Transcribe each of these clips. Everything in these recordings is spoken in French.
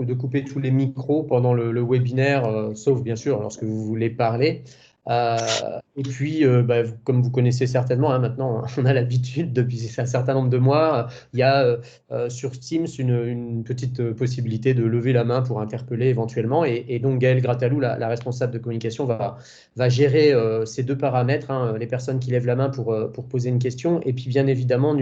de couper tous les micros pendant le webinaire, sauf bien sûr lorsque vous voulez parler. Et puis, comme vous connaissez certainement, hein, maintenant, on a l'habitude depuis un certain nombre de mois, il y a sur Teams une petite possibilité de lever la main pour interpeller éventuellement. Et donc, Gaëlle Gratalou, la responsable de communication, va gérer ces deux paramètres, hein, les personnes qui lèvent la main pour poser une question. Et puis, bien évidemment,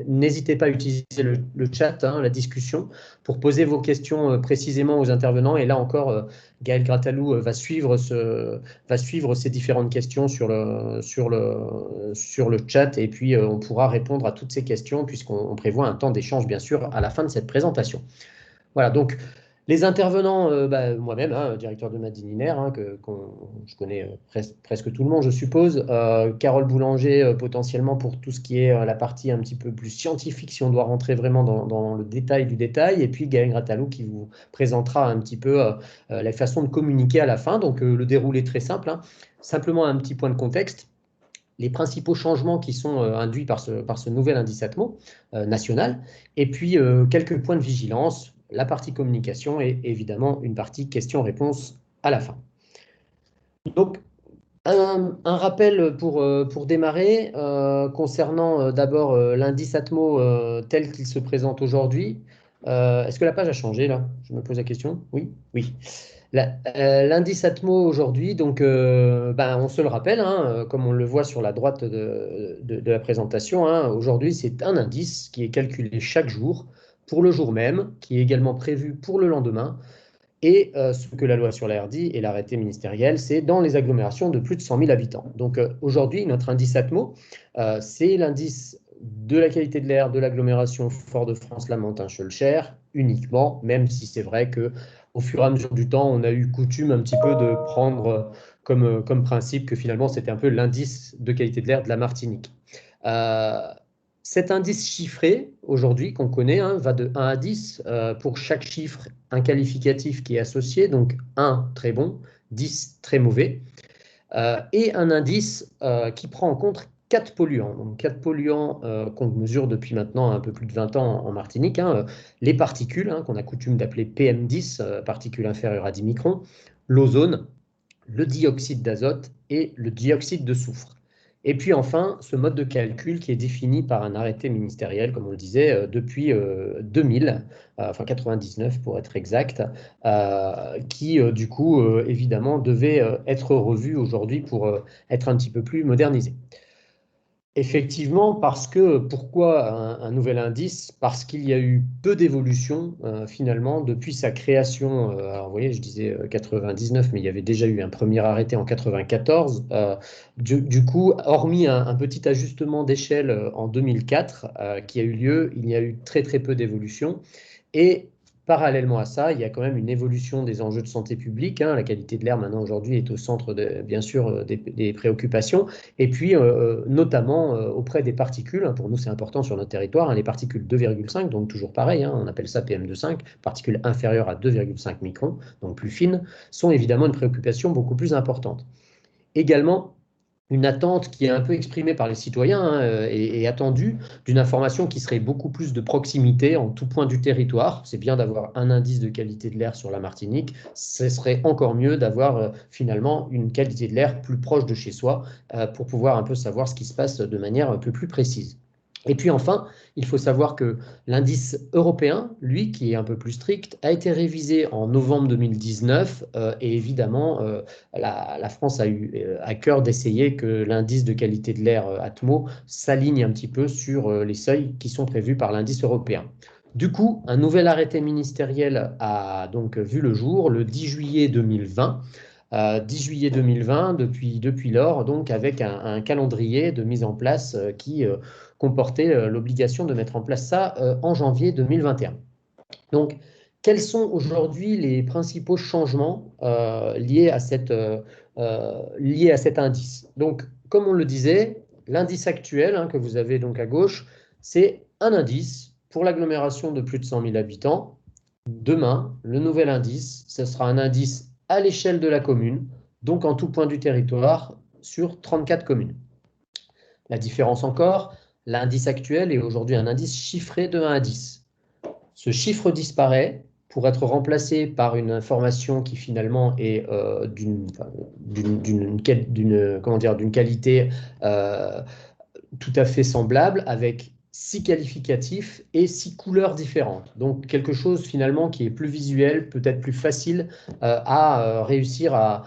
n'hésitez pas à utiliser le chat, hein, la discussion, pour poser vos questions précisément aux intervenants. Et là encore, Gaëlle Gratalou va suivre ces différentes questions sur le chat, et puis on pourra répondre à toutes ces questions puisqu'on prévoit un temps d'échange, bien sûr, à la fin de cette présentation. Voilà, donc les intervenants, moi-même, hein, directeur de Made in Iner, hein, je connais presque tout le monde, je suppose. Carole Boulanger, potentiellement pour tout ce qui est la partie un petit peu plus scientifique, si on doit rentrer vraiment dans le détail du détail. Et puis Gaëlle Gratalou qui vous présentera un petit peu la façon de communiquer à la fin. Donc le déroulé est très simple, hein. Simplement un petit point de contexte. Les principaux changements qui sont induits par ce nouvel indice Atmo national, et puis quelques points de vigilance, la partie communication et évidemment une partie questions-réponses à la fin. Donc, un rappel pour démarrer concernant d'abord l'indice Atmo tel qu'il se présente aujourd'hui. Est-ce que la page a changé là? Je me pose la question. Oui, oui. L'indice Atmo aujourd'hui, donc, on se le rappelle, hein, comme on le voit sur la droite de la présentation, hein, aujourd'hui c'est un indice qui est calculé chaque jour pour le jour même, qui est également prévu pour le lendemain. Et ce que la loi sur l'air dit et l'arrêté ministériel, c'est dans les agglomérations de plus de 100 000 habitants. Donc aujourd'hui, notre indice Atmo, c'est l'indice de la qualité de l'air de l'agglomération Fort-de-France-Lamentin-Schœlcher uniquement, même si c'est vrai qu'au fur et à mesure du temps, on a eu coutume un petit peu de prendre comme principe que finalement, c'était un peu l'indice de qualité de l'air de la Martinique. Cet indice chiffré, aujourd'hui, qu'on connaît, hein, va de 1 à 10. Pour chaque chiffre, un qualificatif qui est associé, donc 1, très bon, 10, très mauvais, et un indice qui prend en compte 4 polluants. Donc 4 polluants qu'on mesure depuis maintenant un peu plus de 20 ans en Martinique, hein, les particules, hein, qu'on a coutume d'appeler PM10, particules inférieures à 10 microns, l'ozone, le dioxyde d'azote et le dioxyde de soufre. Et puis enfin, ce mode de calcul qui est défini par un arrêté ministériel, comme on le disait, depuis 2000, enfin 99 pour être exact, qui du coup, évidemment, devait être revu aujourd'hui pour être un petit peu plus modernisé. Effectivement, pourquoi un nouvel indice? Parce qu'il y a eu peu d'évolution finalement depuis sa création. Alors vous voyez, je disais 99, mais il y avait déjà eu un premier arrêté en 94. Du coup, hormis un petit ajustement d'échelle en 2004 qui a eu lieu, il y a eu très très peu d'évolution. Et parallèlement à ça, il y a quand même une évolution des enjeux de santé publique, hein. La qualité de l'air maintenant aujourd'hui est au centre bien sûr des préoccupations. Et puis notamment auprès des particules, hein, pour nous c'est important sur notre territoire, hein, les particules 2,5, donc toujours pareil, hein, on appelle ça PM2,5, particules inférieures à 2,5 microns, donc plus fines, sont évidemment une préoccupation beaucoup plus importante. Également, une attente qui est un peu exprimée par les citoyens, hein, et attendue d'une information qui serait beaucoup plus de proximité en tout point du territoire. C'est bien d'avoir un indice de qualité de l'air sur la Martinique, ce serait encore mieux d'avoir finalement une qualité de l'air plus proche de chez soi pour pouvoir un peu savoir ce qui se passe de manière un peu plus précise. Et puis enfin, il faut savoir que l'indice européen, lui, qui est un peu plus strict, a été révisé en novembre 2019 et évidemment, la France a eu à cœur d'essayer que l'indice de qualité de l'air Atmo s'aligne un petit peu sur les seuils qui sont prévus par l'indice européen. Du coup, un nouvel arrêté ministériel a donc vu le jour le 10 juillet 2020. 10 juillet 2020, depuis lors, donc avec un calendrier de mise en place qui comportait l'obligation de mettre en place ça en janvier 2021. Donc, quels sont aujourd'hui les principaux changements liés à cet indice? Donc, comme on le disait, l'indice actuel, hein, que vous avez donc à gauche, c'est un indice pour l'agglomération de plus de 100 000 habitants. Demain, le nouvel indice, ce sera un indice à l'échelle de la commune, donc en tout point du territoire, sur 34 communes. La différence encore, l'indice actuel est aujourd'hui un indice chiffré de 1 à 10. Ce chiffre disparaît pour être remplacé par une information qui finalement est d'une qualité tout à fait semblable, avec 6 qualificatifs et 6 couleurs différentes. Donc quelque chose finalement qui est plus visuel, peut-être plus facile à réussir à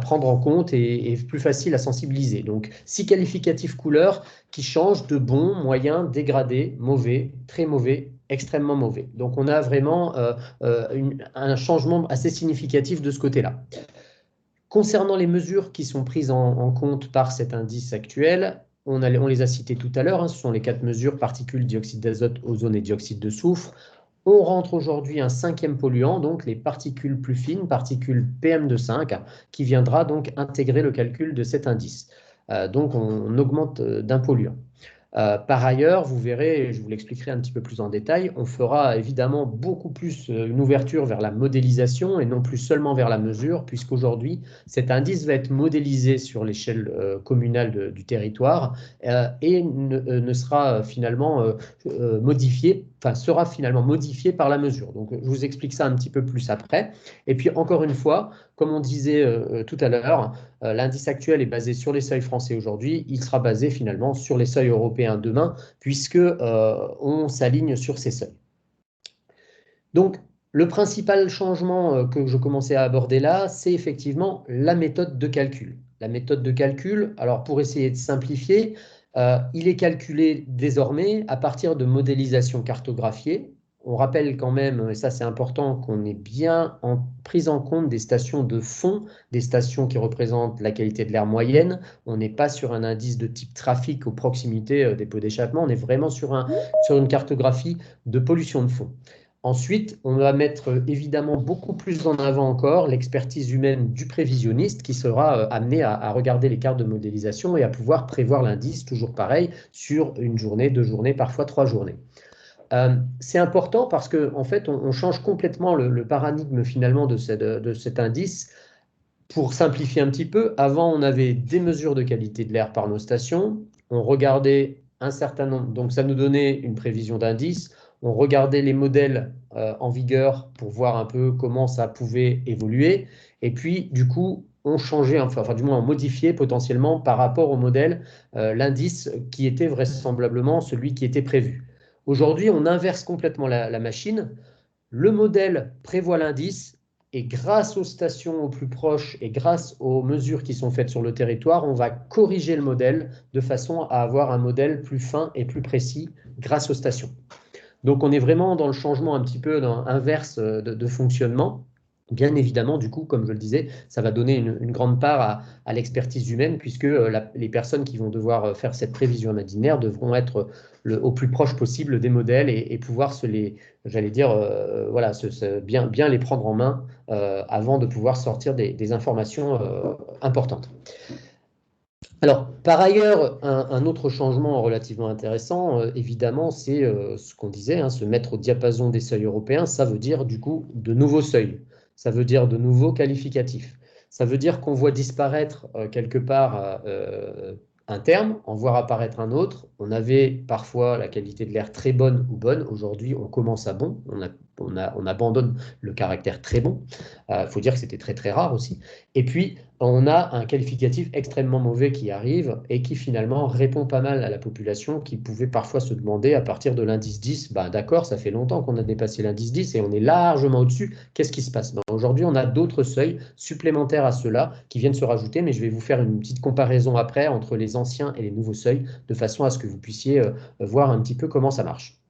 prendre en compte et plus facile à sensibiliser. Donc 6 qualificatifs couleurs qui changent de bon, moyen, dégradé, mauvais, très mauvais, extrêmement mauvais. Donc on a vraiment un changement assez significatif de ce côté-là. Concernant les mesures qui sont prises en compte par cet indice actuel, on les a citées tout à l'heure, hein, ce sont les 4 mesures, particules, dioxyde d'azote, ozone et dioxyde de soufre. On rentre aujourd'hui un 5e polluant, donc les particules plus fines, particules PM2,5, qui viendra donc intégrer le calcul de cet indice. Donc on augmente d'un polluant. Par ailleurs, vous verrez, je vous l'expliquerai un petit peu plus en détail, on fera évidemment beaucoup plus une ouverture vers la modélisation et non plus seulement vers la mesure, puisqu'aujourd'hui, cet indice va être modélisé sur l'échelle communale du territoire et ne sera finalement modifié, enfin sera finalement modifié par la mesure. Donc, je vous explique ça un petit peu plus après. Et puis, encore une fois, comme on disait tout à l'heure, l'indice actuel est basé sur les seuils français aujourd'hui, il sera basé finalement sur les seuils européens demain, puisque on s'aligne sur ces seuils. Donc, le principal changement que je commençais à aborder là, c'est effectivement la méthode de calcul. La méthode de calcul, alors pour essayer de simplifier, il est calculé désormais à partir de modélisations cartographiées. On rappelle quand même, et ça c'est important, qu'on est bien pris en compte des stations de fond, des stations qui représentent la qualité de l'air moyenne. On n'est pas sur un indice de type trafic aux proximités des pots d'échappement, on est vraiment sur une cartographie de pollution de fond. Ensuite, on va mettre évidemment beaucoup plus en avant encore l'expertise humaine du prévisionniste qui sera amené à regarder les cartes de modélisation et à pouvoir prévoir l'indice, toujours pareil, sur une journée, 2 journées, parfois 3 journées. C'est important parce qu'en fait, on change complètement le paradigme finalement de cet indice. Pour simplifier un petit peu, avant, on avait des mesures de qualité de l'air par nos stations. On regardait un certain nombre, donc ça nous donnait une prévision d'indice. On regardait les modèles en vigueur pour voir un peu comment ça pouvait évoluer. Et puis, du coup, on changeait, enfin du moins on modifiait potentiellement par rapport au modèle l'indice qui était vraisemblablement celui qui était prévu. Aujourd'hui, on inverse complètement la machine. Le modèle prévoit l'indice et grâce aux stations au plus proches et grâce aux mesures qui sont faites sur le territoire, on va corriger le modèle de façon à avoir un modèle plus fin et plus précis grâce aux stations. Donc on est vraiment dans le changement un petit peu inverse de fonctionnement. Bien évidemment, du coup, comme je le disais, ça va donner une grande part à l'expertise humaine puisque les personnes qui vont devoir faire cette prévision imaginaire devront être au plus proche possible des modèles et pouvoir j'allais dire, voilà, bien les prendre en main avant de pouvoir sortir des informations importantes. Alors, par ailleurs, un autre changement relativement intéressant, évidemment, c'est ce qu'on disait, hein, se mettre au diapason des seuils européens. Ça veut dire, du coup, de nouveaux seuils. Ça veut dire de nouveaux qualificatifs. Ça veut dire qu'on voit disparaître quelque part un terme, en voir apparaître un autre. On avait parfois la qualité de l'air très bonne ou bonne. Aujourd'hui, on commence à bon. On abandonne le caractère très bon. Il faut dire que c'était très, très rare aussi. Et puis, on a un qualificatif extrêmement mauvais qui arrive et qui finalement répond pas mal à la population qui pouvait parfois se demander à partir de l'indice 10, bah, d'accord, ça fait longtemps qu'on a dépassé l'indice 10 et on est largement au-dessus, qu'est-ce qui se passe? Aujourd'hui, on a d'autres seuils supplémentaires à ceux-là qui viennent se rajouter, mais je vais vous faire une petite comparaison après entre les anciens et les nouveaux seuils de façon à ce que vous puissiez voir un petit peu comment ça marche.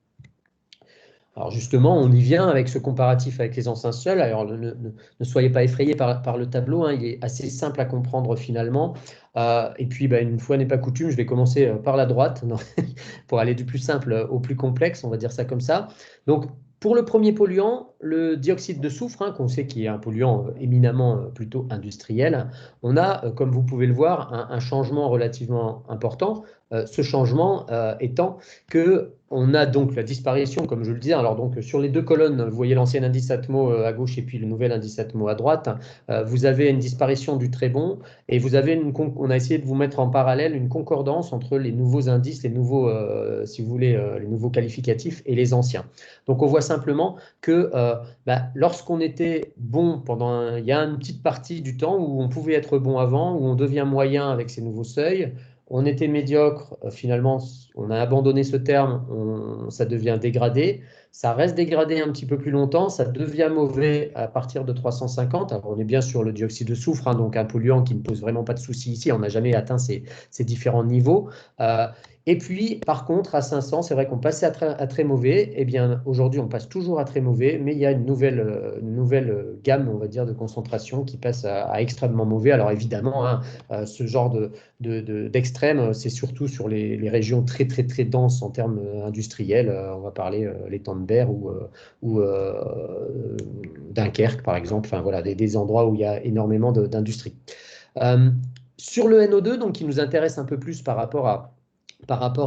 Alors justement, on y vient avec ce comparatif avec les anciens seuils. Alors ne soyez pas effrayés par le tableau, hein, il est assez simple à comprendre finalement. Et puis, bah, une fois n'est pas coutume, je vais commencer par la droite pour aller du plus simple au plus complexe, on va dire ça comme ça. Donc, pour le premier polluant, le dioxyde de soufre, hein, qu'on sait qui est un polluant éminemment plutôt industriel, on a, comme vous pouvez le voir, un changement relativement important. Ce changement étant que On a donc la disparition, comme je le disais. Alors donc sur les deux colonnes, vous voyez l'ancien indice Atmo à gauche et puis le nouvel indice Atmo à droite. Vous avez une disparition du très bon et vous avez on a essayé de vous mettre en parallèle une concordance entre les nouveaux indices, les nouveaux, si vous voulez, les nouveaux qualificatifs et les anciens. Donc on voit simplement que lorsqu'on était bon il y a une petite partie du temps où on pouvait être bon avant, où on devient moyen avec ces nouveaux seuils. On était médiocre, finalement, on a abandonné ce terme, ça devient dégradé. Ça reste dégradé un petit peu plus longtemps, ça devient mauvais à partir de 350. Alors, on est bien sur le dioxyde de soufre, hein, donc un polluant qui ne pose vraiment pas de souci ici. On n'a jamais atteint ces différents niveaux. Et puis, par contre, à 500, c'est vrai qu'on passait à très mauvais. Eh bien, aujourd'hui, on passe toujours à très mauvais, mais il y a une nouvelle gamme, on va dire, de concentration qui passe à extrêmement mauvais. Alors, évidemment, hein, ce genre d'extrême, c'est surtout sur les régions très, très, très denses en termes industriels. On va parler l'étang de Berre ou Dunkerque, par exemple. Enfin, voilà, des endroits où il y a énormément d'industrie. Sur le NO2, donc, qui nous intéresse un peu plus par rapport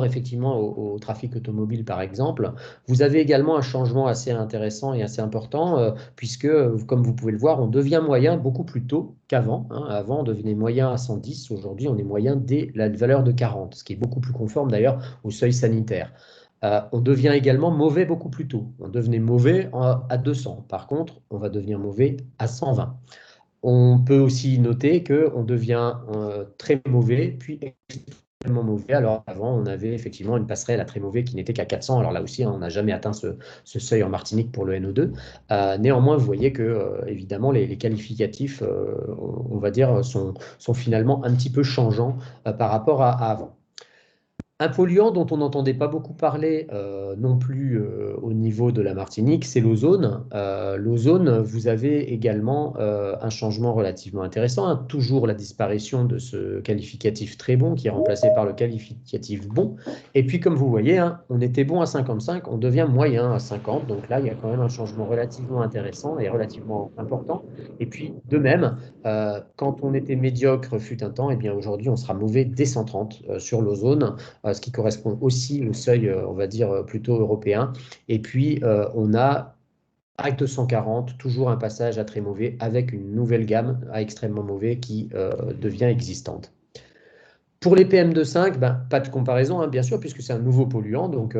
effectivement au trafic automobile, par exemple, vous avez également un changement assez intéressant et assez important, puisque, comme vous pouvez le voir, on devient moyen beaucoup plus tôt qu'avant. Hein. Avant, on devenait moyen à 110. Aujourd'hui, on est moyen dès la valeur de 40, ce qui est beaucoup plus conforme d'ailleurs au seuil sanitaire. On devient également mauvais beaucoup plus tôt. On devenait mauvais à 200. Par contre, on va devenir mauvais à 120. On peut aussi noter qu'on devient très mauvais, puis extrêmement mauvais. Alors avant, on avait effectivement une passerelle à très mauvais qui n'était qu'à 400. Alors là aussi, hein, on n'a jamais atteint ce seuil en Martinique pour le NO2. Néanmoins, vous voyez que évidemment, les qualificatifs, on va dire, sont finalement un petit peu changeants par rapport à avant. Un polluant dont on n'entendait pas beaucoup parler non plus au niveau de la Martinique, c'est l'ozone. L'ozone, vous avez également un changement relativement intéressant, hein. Toujours la disparition de ce qualificatif très bon qui est remplacé par le qualificatif bon. Et puis, comme vous voyez, hein, on était bon à 55, on devient moyen à 50. Donc là, il y a quand même un changement relativement intéressant et relativement important. Et puis, de même, quand on était médiocre fut un temps, et bien aujourd'hui, on sera mauvais dès 130 sur l'ozone. Ce qui correspond aussi au seuil, on va dire, plutôt européen. Et puis, on a, avec 240, toujours un passage à très mauvais avec une nouvelle gamme à extrêmement mauvais qui devient existante. Pour les PM2,5, pas de comparaison, hein, bien sûr, puisque c'est un nouveau polluant. Donc,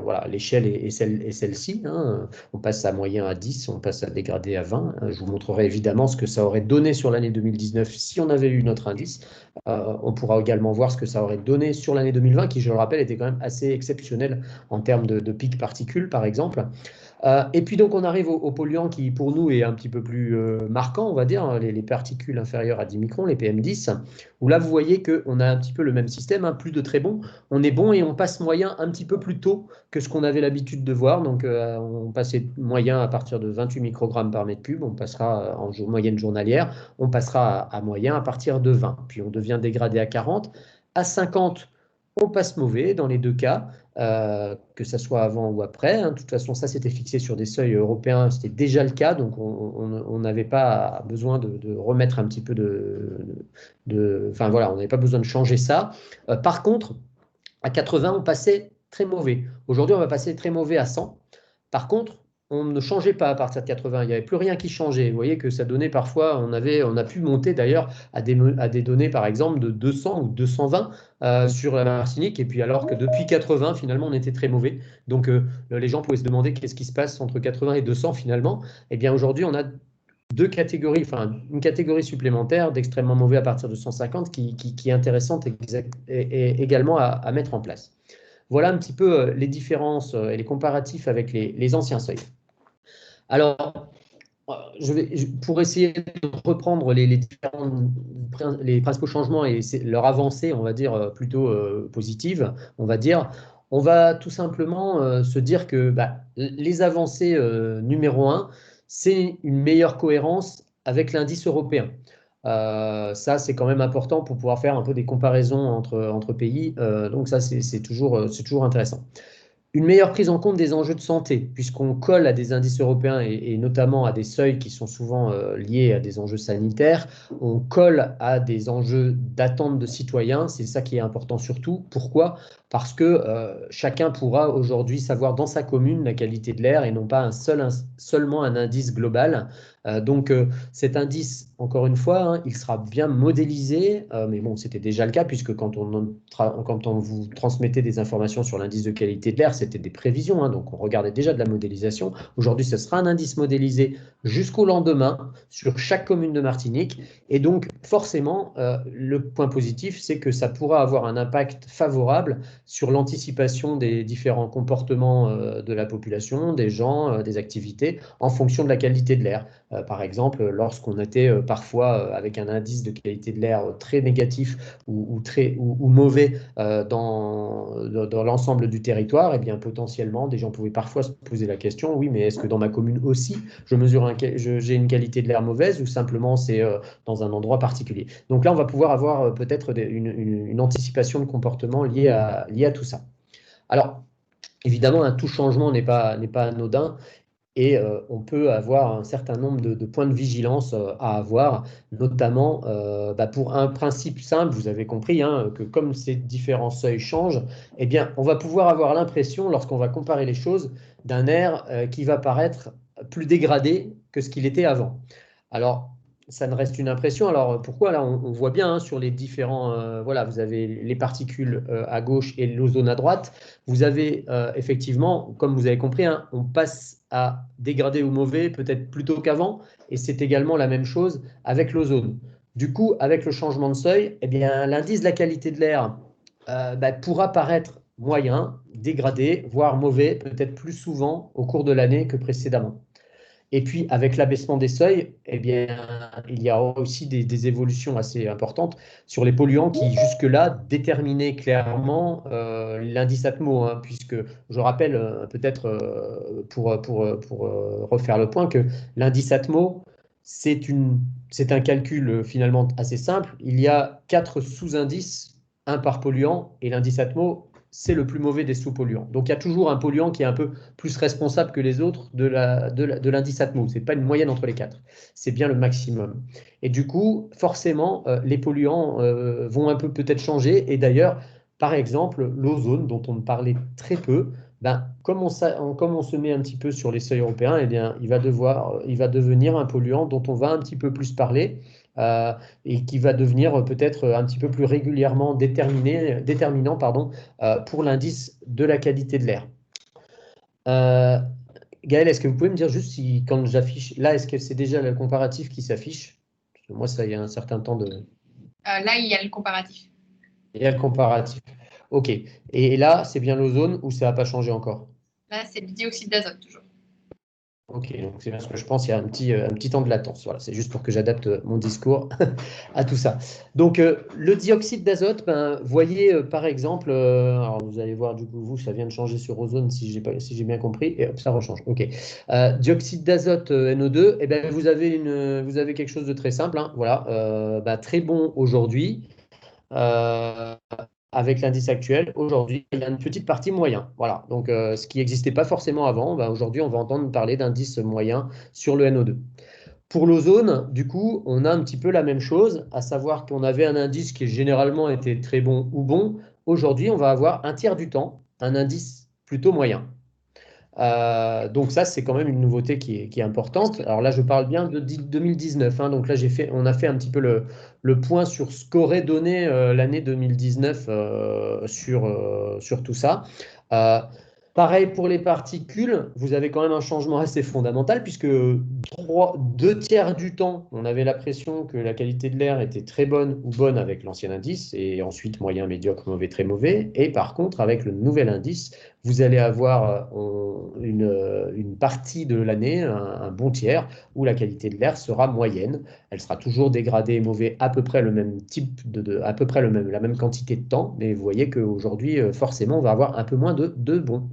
voilà, l'échelle est celle-ci. Hein. On passe à moyen à 10, on passe à dégradé à 20. Je vous montrerai évidemment ce que ça aurait donné sur l'année 2019 si on avait eu notre indice. On pourra également voir ce que ça aurait donné sur l'année 2020, qui, je le rappelle, était quand même assez exceptionnel en termes de pics particules, par exemple. Et puis donc on arrive au polluant qui pour nous est un petit peu plus marquant, on va dire, hein, les particules inférieures à 10 microns, les PM10, où là vous voyez qu'on a un petit peu le même système, hein, plus de très bon, on est bon et on passe moyen un petit peu plus tôt que ce qu'on avait l'habitude de voir, donc on passait moyen à partir de 28 microgrammes par mètre cube, on passera en moyenne journalière, on passera à moyen à partir de 20, puis on devient dégradé à 40, à 50 on passe mauvais dans les deux cas, que ça soit avant ou après. Hein. De toute façon, ça c'était fixé sur des seuils européens, c'était déjà le cas, donc on n'avait pas besoin de remettre un petit peu enfin voilà, on n'avait pas besoin de changer ça. Par contre, à 80, on passait très mauvais. Aujourd'hui, on va passer très mauvais à 100. Par contre, on ne changeait pas à partir de 80. Il n'y avait plus rien qui changeait. Vous voyez que ça donnait parfois, on a pu monter d'ailleurs à des données, par exemple, de 200 ou 220 sur la Martinique. Et puis alors que depuis 80, finalement, on était très mauvais. Donc les gens pouvaient se demander qu'est-ce qui se passe entre 80 et 200 finalement. Eh bien aujourd'hui, on a deux catégories, enfin une catégorie supplémentaire d'extrêmement mauvais à partir de 150 qui est intéressante et également à mettre en place. Voilà un petit peu les différences et les comparatifs avec les anciens seuils. Alors, pour essayer de reprendre les principaux changements et leur avancée, on va dire, plutôt positive, on va tout simplement se dire que les avancées numéro 1, c'est une meilleure cohérence avec l'indice européen. Ça, c'est quand même important pour pouvoir faire un peu des comparaisons entre pays. Donc ça, c'est toujours intéressant. Une meilleure prise en compte des enjeux de santé, puisqu'on colle à des indices européens et notamment à des seuils qui sont souvent liés à des enjeux sanitaires. On colle à des enjeux d'attente de citoyens. C'est ça qui est important surtout. Pourquoi ? parce que chacun pourra aujourd'hui savoir dans sa commune la qualité de l'air et non pas seulement un indice global. Donc cet indice, encore une fois, hein, il sera bien modélisé, mais bon, c'était déjà le cas puisque quand on vous transmettait des informations sur l'indice de qualité de l'air, c'était des prévisions, hein, donc on regardait déjà de la modélisation. Aujourd'hui, ce sera un indice modélisé jusqu'au lendemain sur chaque commune de Martinique. Et donc, forcément, le point positif, c'est que ça pourra avoir un impact favorable sur l'anticipation des différents comportements de la population, des gens, des activités, en fonction de la qualité de l'air. Par exemple, lorsqu'on était parfois avec un indice de qualité de l'air très négatif ou mauvais dans l'ensemble du territoire, eh bien, potentiellement, des gens pouvaient parfois se poser la question, oui, mais est-ce que dans ma commune aussi, j'ai une qualité de l'air mauvaise ou simplement c'est dans un endroit particulier. Donc là, on va pouvoir avoir peut-être une anticipation de comportement liée à tout ça. Alors, évidemment, tout changement n'est pas anodin et on peut avoir un certain nombre de points de vigilance à avoir, notamment pour un principe simple, vous avez compris, hein, que comme ces différents seuils changent, eh bien, on va pouvoir avoir l'impression, lorsqu'on va comparer les choses, d'un air qui va paraître plus dégradé que ce qu'il était avant. Alors, ça ne reste une impression. Alors, pourquoi? Là, on voit bien hein, sur les différents... voilà, vous avez les particules à gauche et l'ozone à droite. Vous avez effectivement, comme vous avez compris, hein, on passe à dégradé ou mauvais peut-être plus tôt qu'avant. Et c'est également la même chose avec l'ozone. Du coup, avec le changement de seuil, eh bien, l'indice de la qualité de l'air pourra paraître moyen, dégradé, voire mauvais, peut-être plus souvent au cours de l'année que précédemment. Et puis, avec l'abaissement des seuils, eh bien, il y a aussi des évolutions assez importantes sur les polluants qui, jusque-là, déterminaient clairement l'indice Atmo, hein, puisque je rappelle, peut-être pour refaire le point, que l'indice Atmo, c'est un calcul finalement assez simple. Il y a 4 sous-indices, un par polluant, et l'indice Atmo, c'est le plus mauvais des sous-polluants. Donc, il y a toujours un polluant qui est un peu plus responsable que les autres de l'indice Atmo. Ce n'est pas une moyenne entre les quatre, c'est bien le maximum. Et du coup, forcément, les polluants vont un peu peut-être changer. Et d'ailleurs, par exemple, l'ozone, dont on parlait très peu, comme on se met un petit peu sur les seuils européens, eh bien, il va devenir un polluant dont on va un petit peu plus parler. Et qui va devenir peut-être un petit peu plus régulièrement déterminant pour l'indice de la qualité de l'air. Gaël, est-ce que vous pouvez me dire juste si quand j'affiche, là, est-ce que c'est déjà le comparatif qui s'affiche? Parce que moi, ça, il y a un certain temps de... Là, il y a le comparatif. Il y a le comparatif. OK. Et là, c'est bien l'ozone ou ça n'a pas changé encore? Là, c'est le dioxyde d'azote, toujours. Ok, donc c'est bien ce que je pense, il y a un petit temps de latence. Voilà, c'est juste pour que j'adapte mon discours à tout ça. Donc, le dioxyde d'azote, voyez par exemple, alors vous allez voir du coup, ça vient de changer sur ozone si j'ai bien compris, et hop, ça rechange. Ok. Dioxyde d'azote NO2, eh ben, vous avez quelque chose de très simple, hein, voilà, très bon aujourd'hui. Euh, avec l'indice actuel, aujourd'hui, il y a une petite partie moyen. Voilà. Donc, ce qui n'existait pas forcément avant, aujourd'hui, on va entendre parler d'indice moyen sur le NO2. Pour l'ozone, du coup, on a un petit peu la même chose, à savoir qu'on avait un indice qui généralement était très bon ou bon. Aujourd'hui, on va avoir un tiers du temps un indice plutôt moyen. Donc ça, c'est quand même une nouveauté qui est importante. Alors là, je parle bien de 2019. Hein, donc là, on a fait un petit peu le point sur ce qu'aurait donné l'année 2019 sur tout ça. Euh, Pareil pour les particules, vous avez quand même un changement assez fondamental puisque 2 tiers du temps, on avait l'impression que la qualité de l'air était très bonne ou bonne avec l'ancien indice et ensuite moyen, médiocre, mauvais, très mauvais. Et par contre, avec le nouvel indice, vous allez avoir une partie de l'année, un bon tiers, où la qualité de l'air sera moyenne. Elle sera toujours dégradée et mauvais à peu près le même type à peu près la même quantité de temps, mais vous voyez qu'aujourd'hui, forcément, on va avoir un peu moins de bons.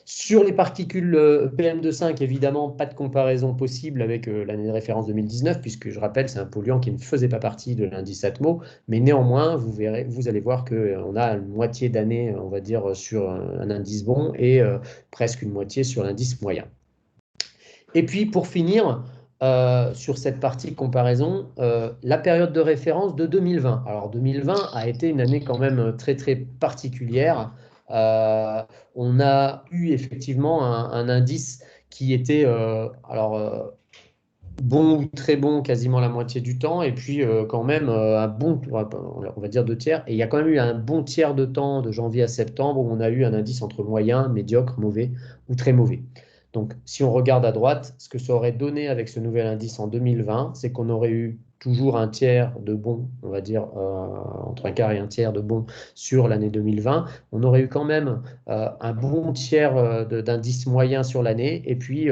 Sur les particules PM2,5, évidemment, pas de comparaison possible avec l'année de référence 2019, puisque je rappelle, c'est un polluant qui ne faisait pas partie de l'indice Atmo, mais néanmoins, vous allez voir qu'on a une moitié d'année, on va dire, sur un indice bon et presque une moitié sur l'indice moyen. Et puis, pour finir, sur cette partie de comparaison la période de référence de 2020. Alors 2020 a été une année quand même très très particulière. On a eu effectivement un indice qui était bon ou très bon quasiment la moitié du temps, et puis quand même un bon, on va dire 2 tiers. Et il y a quand même eu un bon tiers de temps, de janvier à septembre, où on a eu un indice entre moyen, médiocre, mauvais ou très mauvais. Donc, si on regarde à droite, ce que ça aurait donné avec ce nouvel indice en 2020, c'est qu'on aurait eu toujours un tiers de bon, on va dire entre un quart et un tiers de bon sur l'année 2020. On aurait eu quand même un bon tiers d'indices moyens sur l'année, et puis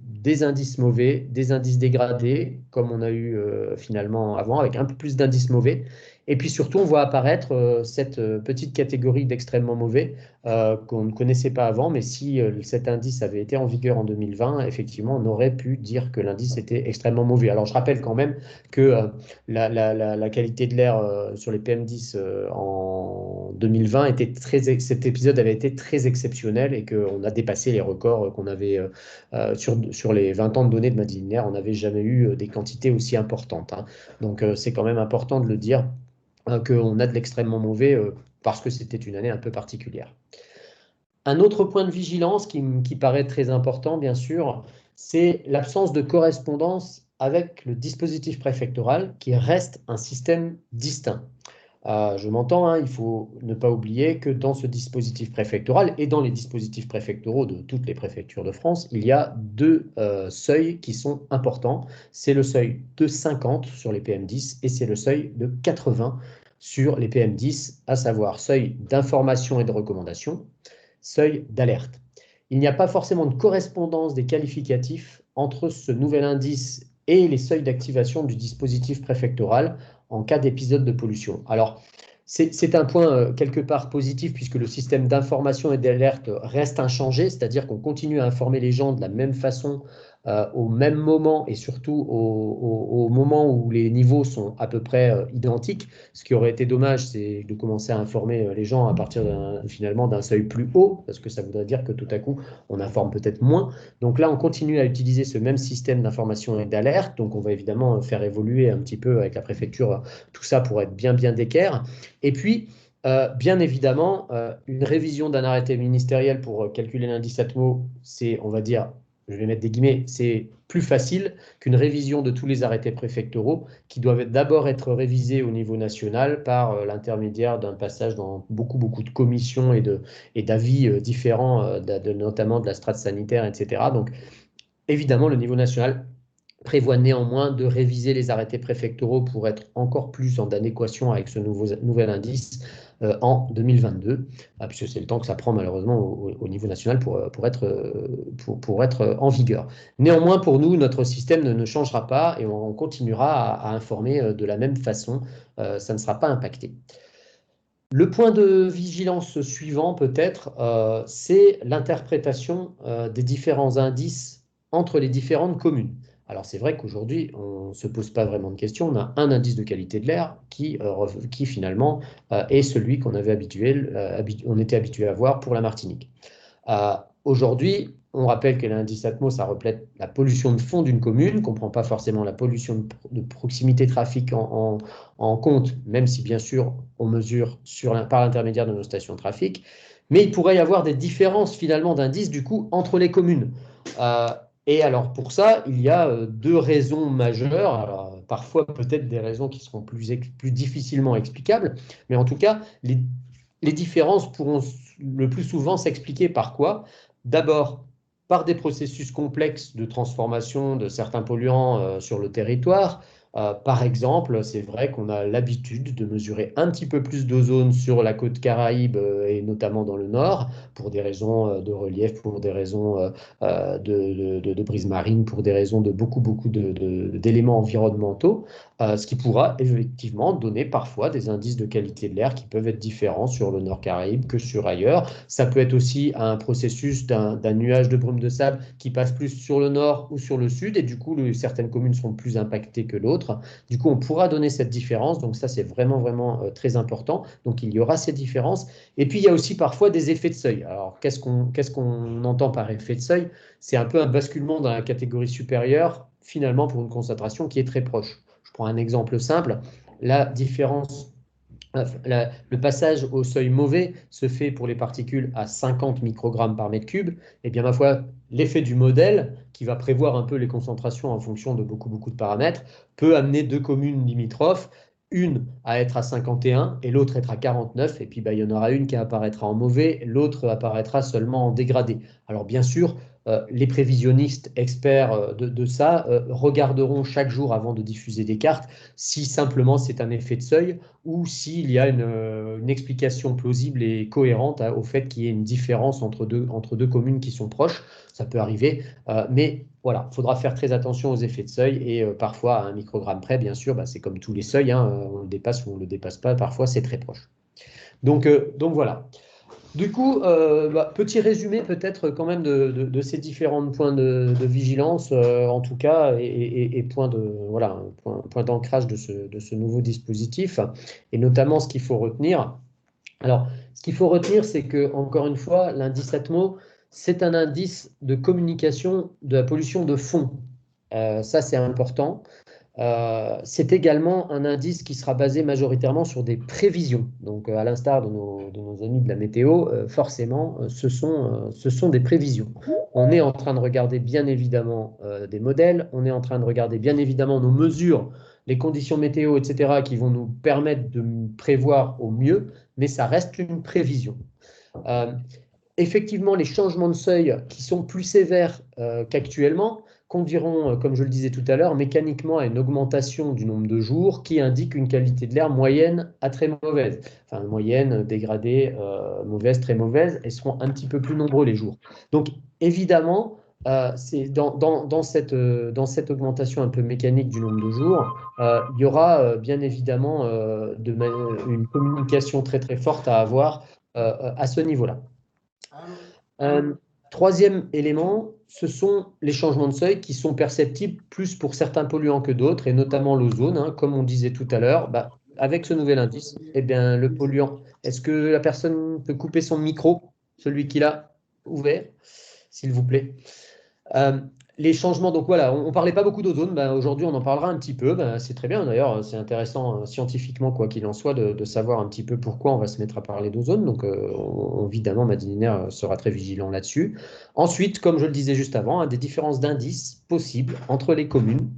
des indices mauvais, des indices dégradés, comme on a eu finalement avant, avec un peu plus d'indices mauvais. Et puis surtout, on voit apparaître cette petite catégorie d'extrêmement mauvais qu'on ne connaissait pas avant, mais si cet indice avait été en vigueur en 2020, effectivement, on aurait pu dire que l'indice était extrêmement mauvais. Alors, je rappelle quand même que la qualité de l'air sur les PM10 en 2020 était cet épisode avait été très exceptionnel et qu'on a dépassé les records qu'on avait sur les 20 ans de données de matière linéaire. On n'avait jamais eu des quantités aussi importantes, hein. Donc, c'est quand même important de le dire qu'on a de l'extrêmement mauvais parce que c'était une année un peu particulière. Un autre point de vigilance qui paraît très important, bien sûr, c'est l'absence de correspondance avec le dispositif préfectoral qui reste un système distinct. Je m'entends, hein, il faut ne pas oublier que dans ce dispositif préfectoral et dans les dispositifs préfectoraux de toutes les préfectures de France, il y a 2 seuils qui sont importants. C'est le seuil de 50 sur les PM10 et c'est le seuil de 80 sur les PM10, à savoir seuil d'information et de recommandation, seuil d'alerte. Il n'y a pas forcément de correspondance des qualificatifs entre ce nouvel indice et les seuils d'activation du dispositif préfectoral en cas d'épisode de pollution. Alors, c'est un point quelque part positif puisque le système d'information et d'alerte reste inchangé, c'est-à-dire qu'on continue à informer les gens de la même façon au même moment et surtout au moment où les niveaux sont à peu près identiques. Ce qui aurait été dommage, c'est de commencer à informer les gens à partir finalement d'un seuil plus haut, parce que ça voudrait dire que tout à coup, on informe peut-être moins. Donc là, on continue à utiliser ce même système d'information et d'alerte. Donc on va évidemment faire évoluer un petit peu avec la préfecture tout ça pour être bien d'équerre. Et puis, bien évidemment, une révision d'un arrêté ministériel pour calculer l'indice Atmo, c'est, on va dire, je vais mettre des guillemets, c'est plus facile qu'une révision de tous les arrêtés préfectoraux qui doivent d'abord être révisés au niveau national par l'intermédiaire d'un passage dans beaucoup de commissions et d'avis différents, notamment de la strate sanitaire, etc. Donc, évidemment, le niveau national prévoit néanmoins de réviser les arrêtés préfectoraux pour être encore plus en adéquation avec ce nouvel indice en 2022, puisque c'est le temps que ça prend malheureusement au niveau national pour être en vigueur. Néanmoins, pour nous, notre système ne changera pas et on continuera à informer de la même façon. Ça ne sera pas impacté. Le point de vigilance suivant, peut-être, c'est l'interprétation des différents indices entre les différentes communes. Alors, c'est vrai qu'aujourd'hui, on ne se pose pas vraiment de questions. On a un indice de qualité de l'air qui finalement, est celui qu'on on était habitué à voir pour la Martinique. Aujourd'hui, on rappelle que l'indice Atmo, ça reflète la pollution de fond d'une commune, qu'on ne prend pas forcément la pollution de proximité trafic en compte, même si bien sûr on mesure par l'intermédiaire de nos stations de trafic. Mais il pourrait y avoir des différences finalement d'indices du coup entre les communes. Et alors pour ça, il y a 2 raisons majeures. Alors, parfois peut-être des raisons qui seront plus difficilement explicables, mais en tout cas, les différences pourront le plus souvent s'expliquer par quoi? D'abord, par des processus complexes de transformation de certains polluants sur le territoire. Par exemple, c'est vrai qu'on a l'habitude de mesurer un petit peu plus d'ozone sur la côte Caraïbe et notamment dans le nord, pour des raisons de relief, pour des raisons de brise marine, pour des raisons de beaucoup d'éléments environnementaux, ce qui pourra effectivement donner parfois des indices de qualité de l'air qui peuvent être différents sur le nord Caraïbe que sur ailleurs. Ça peut être aussi un processus d'un nuage de brume de sable qui passe plus sur le nord ou sur le sud, et du coup, certaines communes seront plus impactées que d'autres. Du coup, on pourra donner cette différence, donc ça, c'est vraiment très important. Donc, il y aura ces différences. Et puis, il y a aussi parfois des effets de seuil. Alors, qu'est-ce qu'on entend par effet de seuil? C'est un peu un basculement dans la catégorie supérieure, finalement pour une concentration qui est très proche. Je prends un exemple simple, la différence, le passage au seuil mauvais se fait pour les particules à 50 microgrammes par mètre cube. Et bien ma foi, l'effet du modèle, qui va prévoir un peu les concentrations en fonction de beaucoup de paramètres, peut amener deux communes limitrophes, une à être à 51 et l'autre être à 49. Et puis il y en aura une qui apparaîtra en mauvais, l'autre apparaîtra seulement en dégradé. Alors bien sûr, les prévisionnistes experts de ça regarderont chaque jour avant de diffuser des cartes si simplement c'est un effet de seuil ou s'il y a une explication plausible et cohérente au fait qu'il y ait une différence entre deux communes qui sont proches. Ça peut arriver, mais voilà, il faudra faire très attention aux effets de seuil et parfois à un microgramme près, bien sûr, c'est comme tous les seuils, hein, on le dépasse ou on ne le dépasse pas, parfois c'est très proche. Donc voilà. Du coup, petit résumé peut-être quand même de ces différents points de vigilance, en tout cas, et point d'ancrage de ce nouveau dispositif, et notamment ce qu'il faut retenir. Alors, ce qu'il faut retenir, c'est que, encore une fois, l'indice Atmo, c'est un indice de communication de la pollution de fond. Ça, c'est important. C'est également un indice qui sera basé majoritairement sur des prévisions. Donc, à l'instar de nos amis de la météo, forcément, ce sont des prévisions. On est en train de regarder bien évidemment des modèles, on est en train de regarder bien évidemment nos mesures, les conditions météo, etc., qui vont nous permettre de prévoir au mieux, mais ça reste une prévision. Effectivement, les changements de seuil qui sont plus sévères qu'actuellement conduiront, comme je le disais tout à l'heure, mécaniquement à une augmentation du nombre de jours qui indique une qualité de l'air moyenne à très mauvaise. Enfin, moyenne, dégradée, mauvaise, très mauvaise, et seront un petit peu plus nombreux les jours. Donc, évidemment, c'est dans cette augmentation un peu mécanique du nombre de jours, il y aura bien évidemment une communication très très forte à avoir à ce niveau-là. Troisième élément, ce sont les changements de seuil qui sont perceptibles plus pour certains polluants que d'autres, et notamment l'ozone, hein, comme on disait tout à l'heure. Avec ce nouvel indice, eh bien, le polluant, est-ce que la personne peut couper son micro, celui qu'il a ouvert, s'il vous plaît? Les changements, donc voilà, on ne parlait pas beaucoup d'ozone, aujourd'hui on en parlera un petit peu, c'est très bien d'ailleurs, c'est intéressant scientifiquement quoi qu'il en soit de savoir un petit peu pourquoi on va se mettre à parler d'ozone, donc évidemment Madininer sera très vigilant là-dessus. Ensuite, comme je le disais juste avant, des différences d'indices possibles entre les communes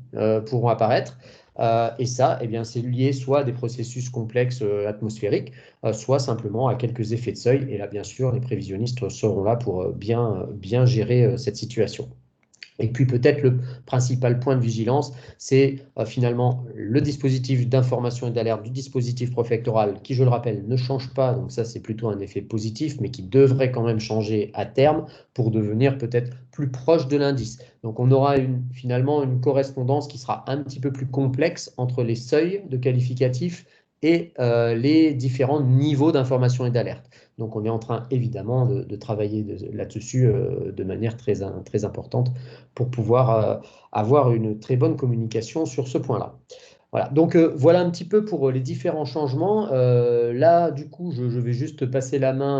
pourront apparaître, et ça, eh bien, c'est lié soit à des processus complexes atmosphériques, soit simplement à quelques effets de seuil, et là bien sûr les prévisionnistes seront là pour bien gérer cette situation. Et puis peut-être le principal point de vigilance, c'est finalement le dispositif d'information et d'alerte du dispositif préfectoral qui, je le rappelle, ne change pas, donc ça c'est plutôt un effet positif, mais qui devrait quand même changer à terme pour devenir peut-être plus proche de l'indice. Donc on aura finalement une correspondance qui sera un petit peu plus complexe entre les seuils de qualificatifs et les différents niveaux d'information et d'alerte. Donc on est en train évidemment de travailler là-dessus de manière très importante pour pouvoir avoir une très bonne communication sur ce point-là. Voilà, donc voilà un petit peu pour les différents changements. Là, du coup, je vais juste passer la main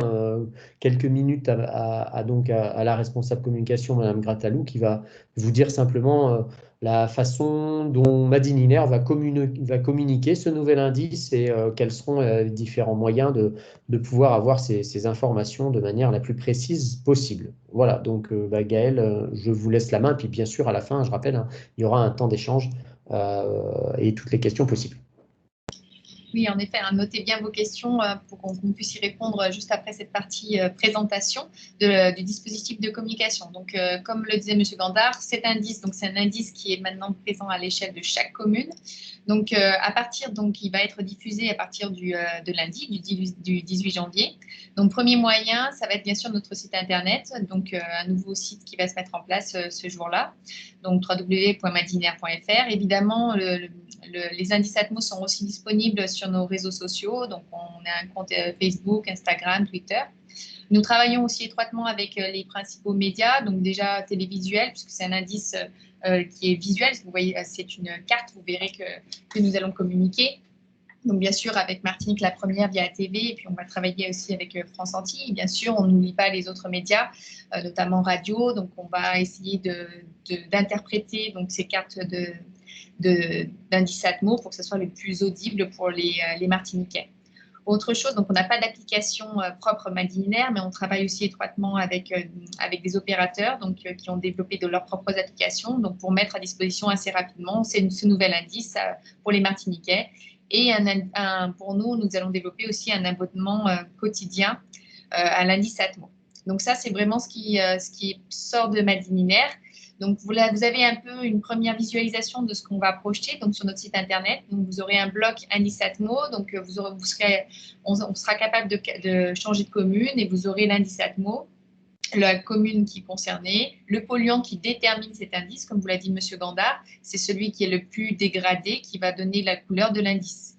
quelques minutes à la responsable communication, Madame Gratalou, qui va vous dire simplement la façon dont Madininer va communiquer ce nouvel indice et quels seront les différents moyens de pouvoir avoir ces informations de manière la plus précise possible. Voilà, donc Gaël, je vous laisse la main, puis bien sûr, à la fin, je rappelle, hein, il y aura un temps d'échange et toutes les questions possibles. Oui, en effet, notez bien vos questions pour qu'on puisse y répondre juste après cette partie présentation du dispositif de communication. Donc, comme le disait M. Gandard, cet indice, c'est un indice qui est maintenant présent à l'échelle de chaque commune. Donc, il va être diffusé à partir de lundi, du 18 janvier. Donc, premier moyen, ça va être bien sûr notre site internet, donc un nouveau site qui va se mettre en place ce jour-là, donc www.madiner.fr. Évidemment, les indices Atmos sont aussi disponibles sur nos réseaux sociaux, donc on a un compte Facebook, Instagram, Twitter. Nous travaillons aussi étroitement avec les principaux médias, donc déjà télévisuels, puisque c'est un indice qui est visuel. Vous voyez, c'est une carte, vous verrez que nous allons communiquer. Donc, bien sûr, avec Martinique, la première via la TV, et puis on va travailler aussi avec France Antilles. Bien sûr, on n'oublie pas les autres médias, notamment radio. Donc, on va essayer d'interpréter donc ces cartes d'indices Atmo pour que ce soit le plus audible pour les Martiniquais. Autre chose, donc on n'a pas d'application propre Madinaire, mais on travaille aussi étroitement avec des opérateurs donc, qui ont développé de leurs propres applications donc, pour mettre à disposition assez rapidement ce nouvel indice pour les Martiniquais. Et pour nous allons développer aussi un abonnement quotidien à l'indice Atmo. Donc ça, c'est vraiment ce qui sort de Madinaire. Donc, vous avez un peu une première visualisation de ce qu'on va projeter donc, sur notre site Internet. Donc, vous aurez un bloc indice Atmo. Donc, on sera capable de changer de commune et vous aurez l'indice Atmo, la commune qui est concernée, le polluant qui détermine cet indice, comme vous l'a dit M. Gandard, c'est celui qui est le plus dégradé qui va donner la couleur de l'indice.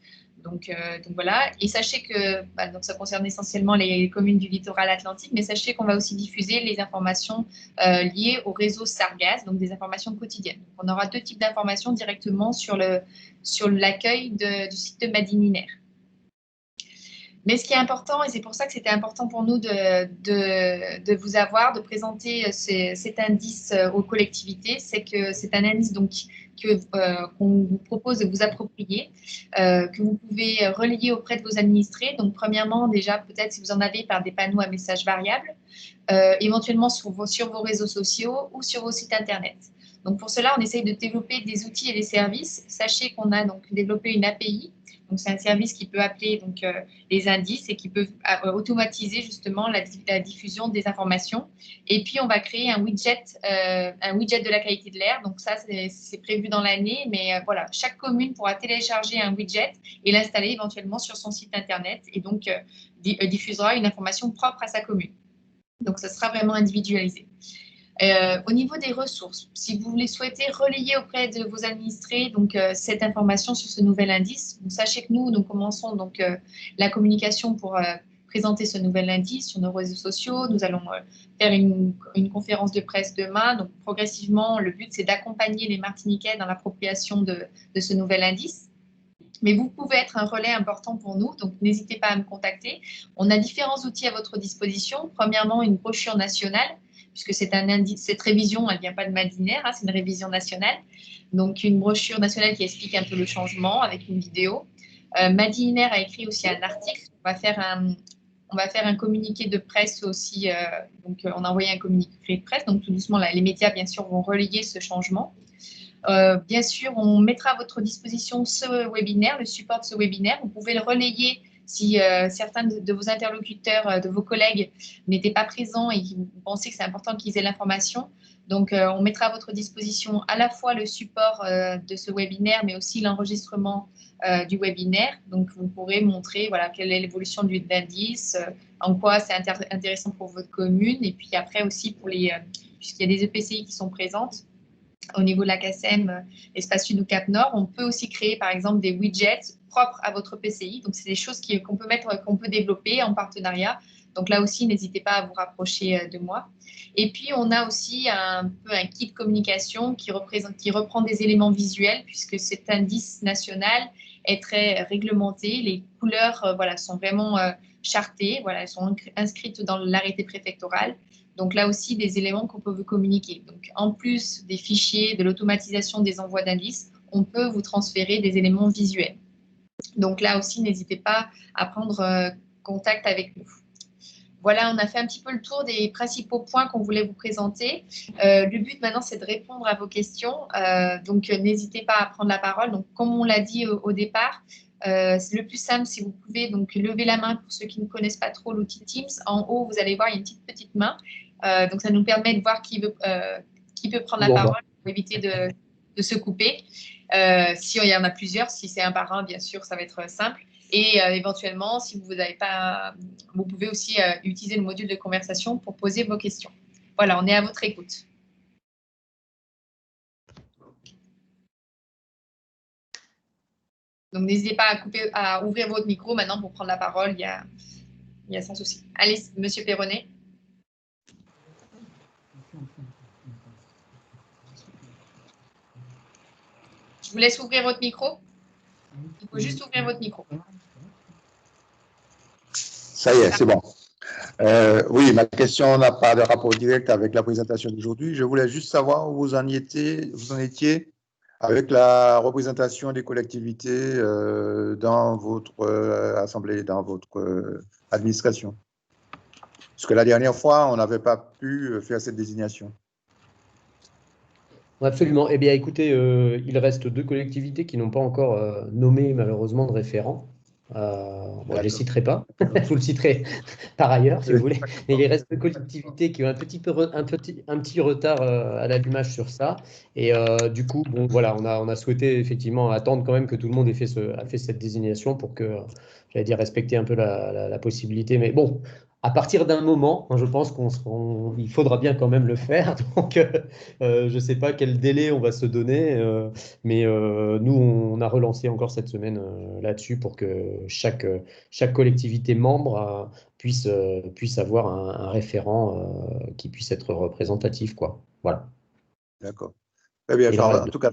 Donc voilà, et sachez que donc ça concerne essentiellement les communes du littoral atlantique, mais sachez qu'on va aussi diffuser les informations liées au réseau Sargasses, donc des informations quotidiennes. Donc on aura deux types d'informations directement sur l'accueil du site de Madinaire. Mais ce qui est important, et c'est pour ça que c'était important pour nous de vous avoir, de présenter cet indice aux collectivités, c'est que c'est un indice donc qu'on vous propose de vous approprier, que vous pouvez relayer auprès de vos administrés. Donc, premièrement, déjà, peut-être si vous en avez par des panneaux à messages variables, éventuellement sur vos réseaux sociaux ou sur vos sites Internet. Donc, pour cela, on essaye de développer des outils et des services. Sachez qu'on a donc développé une API. Donc, c'est un service qui peut appeler donc, les indices et qui peut automatiser justement la diffusion des informations. Et puis, on va créer un widget de la qualité de l'air. Donc, ça, c'est prévu dans l'année. Mais voilà, chaque commune pourra télécharger un widget et l'installer éventuellement sur son site Internet et donc diffusera une information propre à sa commune. Donc, ça sera vraiment individualisé. Au niveau des ressources, si vous souhaitez relayer auprès de vos administrés donc, cette information sur ce nouvel indice, donc, sachez que nous commençons donc, la communication pour présenter ce nouvel indice sur nos réseaux sociaux. Nous allons faire une conférence de presse demain. Donc, progressivement, le but, c'est d'accompagner les Martiniquais dans l'appropriation de ce nouvel indice. Mais vous pouvez être un relais important pour nous, donc n'hésitez pas à me contacter. On a différents outils à votre disposition. Premièrement, une brochure nationale, puisque c'est un indice, cette révision, elle ne vient pas de Madinaire, hein, c'est une révision nationale. Donc, une brochure nationale qui explique un peu le changement avec une vidéo. Madinaire a écrit aussi un article. On va faire un communiqué de presse aussi. Donc, on a envoyé un communiqué de presse. Donc, tout doucement, là, les médias, bien sûr, vont relayer ce changement. Bien sûr, on mettra à votre disposition ce webinaire, le support de ce webinaire. Vous pouvez le relayer si certains de vos interlocuteurs, de vos collègues n'étaient pas présents et que vous pensez que c'est important qu'ils aient l'information. Donc, on mettra à votre disposition à la fois le support de ce webinaire, mais aussi l'enregistrement du webinaire. Donc, vous pourrez montrer voilà, quelle est l'évolution de l'indice, en quoi c'est intéressant pour votre commune, et puis après aussi pour puisqu'il y a des EPCI qui sont présentes, au niveau de la CACEM, Espace Sud ou Cap Nord, on peut aussi créer par exemple des widgets propres à votre PCI. Donc, c'est des choses qu'on peut développer en partenariat. Donc, là aussi, n'hésitez pas à vous rapprocher de moi. Et puis, on a aussi un kit de communication qui reprend des éléments visuels puisque cet indice national est très réglementé. Les couleurs voilà, sont vraiment chartées. Voilà, elles sont inscrites dans l'arrêté préfectoral. Donc là aussi, des éléments qu'on peut vous communiquer. Donc, en plus des fichiers, de l'automatisation des envois d'indices, on peut vous transférer des éléments visuels. Donc là aussi, n'hésitez pas à prendre contact avec nous. Voilà, on a fait un petit peu le tour des principaux points qu'on voulait vous présenter. Le but maintenant, c'est de répondre à vos questions. Donc, n'hésitez pas à prendre la parole. Donc, comme on l'a dit au départ, c'est le plus simple si vous pouvez donc lever la main pour ceux qui ne connaissent pas trop l'outil Teams. En haut, vous allez voir, il y a une petite main. Donc, ça nous permet de voir qui peut prendre la parole pour éviter de se couper. S'il y en a plusieurs, si c'est un par un, bien sûr, ça va être simple. Et éventuellement, si vous n'avez pas, vous pouvez aussi utiliser le module de conversation pour poser vos questions. Voilà, on est à votre écoute. Donc, n'hésitez pas à ouvrir votre micro maintenant pour prendre la parole. Il y a sans souci. Allez, Monsieur Perronnet. Je vous laisse ouvrir votre micro. Il faut juste ouvrir votre micro. Ça y est, c'est bon. Oui, ma question n'a pas de rapport direct avec la présentation d'aujourd'hui. Je voulais juste savoir où vous en étiez avec la représentation des collectivités dans votre assemblée, dans votre administration. Parce que la dernière fois, on n'avait pas pu faire cette désignation. Absolument. Eh bien, écoutez, il reste 2 collectivités qui n'ont pas encore nommé malheureusement de référent. Bon, je ne les citerai pas, je vous le citerai par ailleurs si vous voulez. Mais il reste 2 collectivités qui ont un petit retard à l'allumage sur ça. Et du coup, bon, voilà, on a souhaité effectivement attendre quand même que tout le monde ait fait cette désignation pour que, j'allais dire, respecter un peu la possibilité. Mais bon, à partir d'un moment, hein, je pense qu'il faudra bien quand même le faire. Donc, je ne sais pas quel délai on va se donner, mais nous, on a relancé encore cette semaine là-dessus pour que chaque collectivité membre puisse avoir un référent qui puisse être représentatif, quoi. Voilà. D'accord. Très bien. Et le reste En tout cas,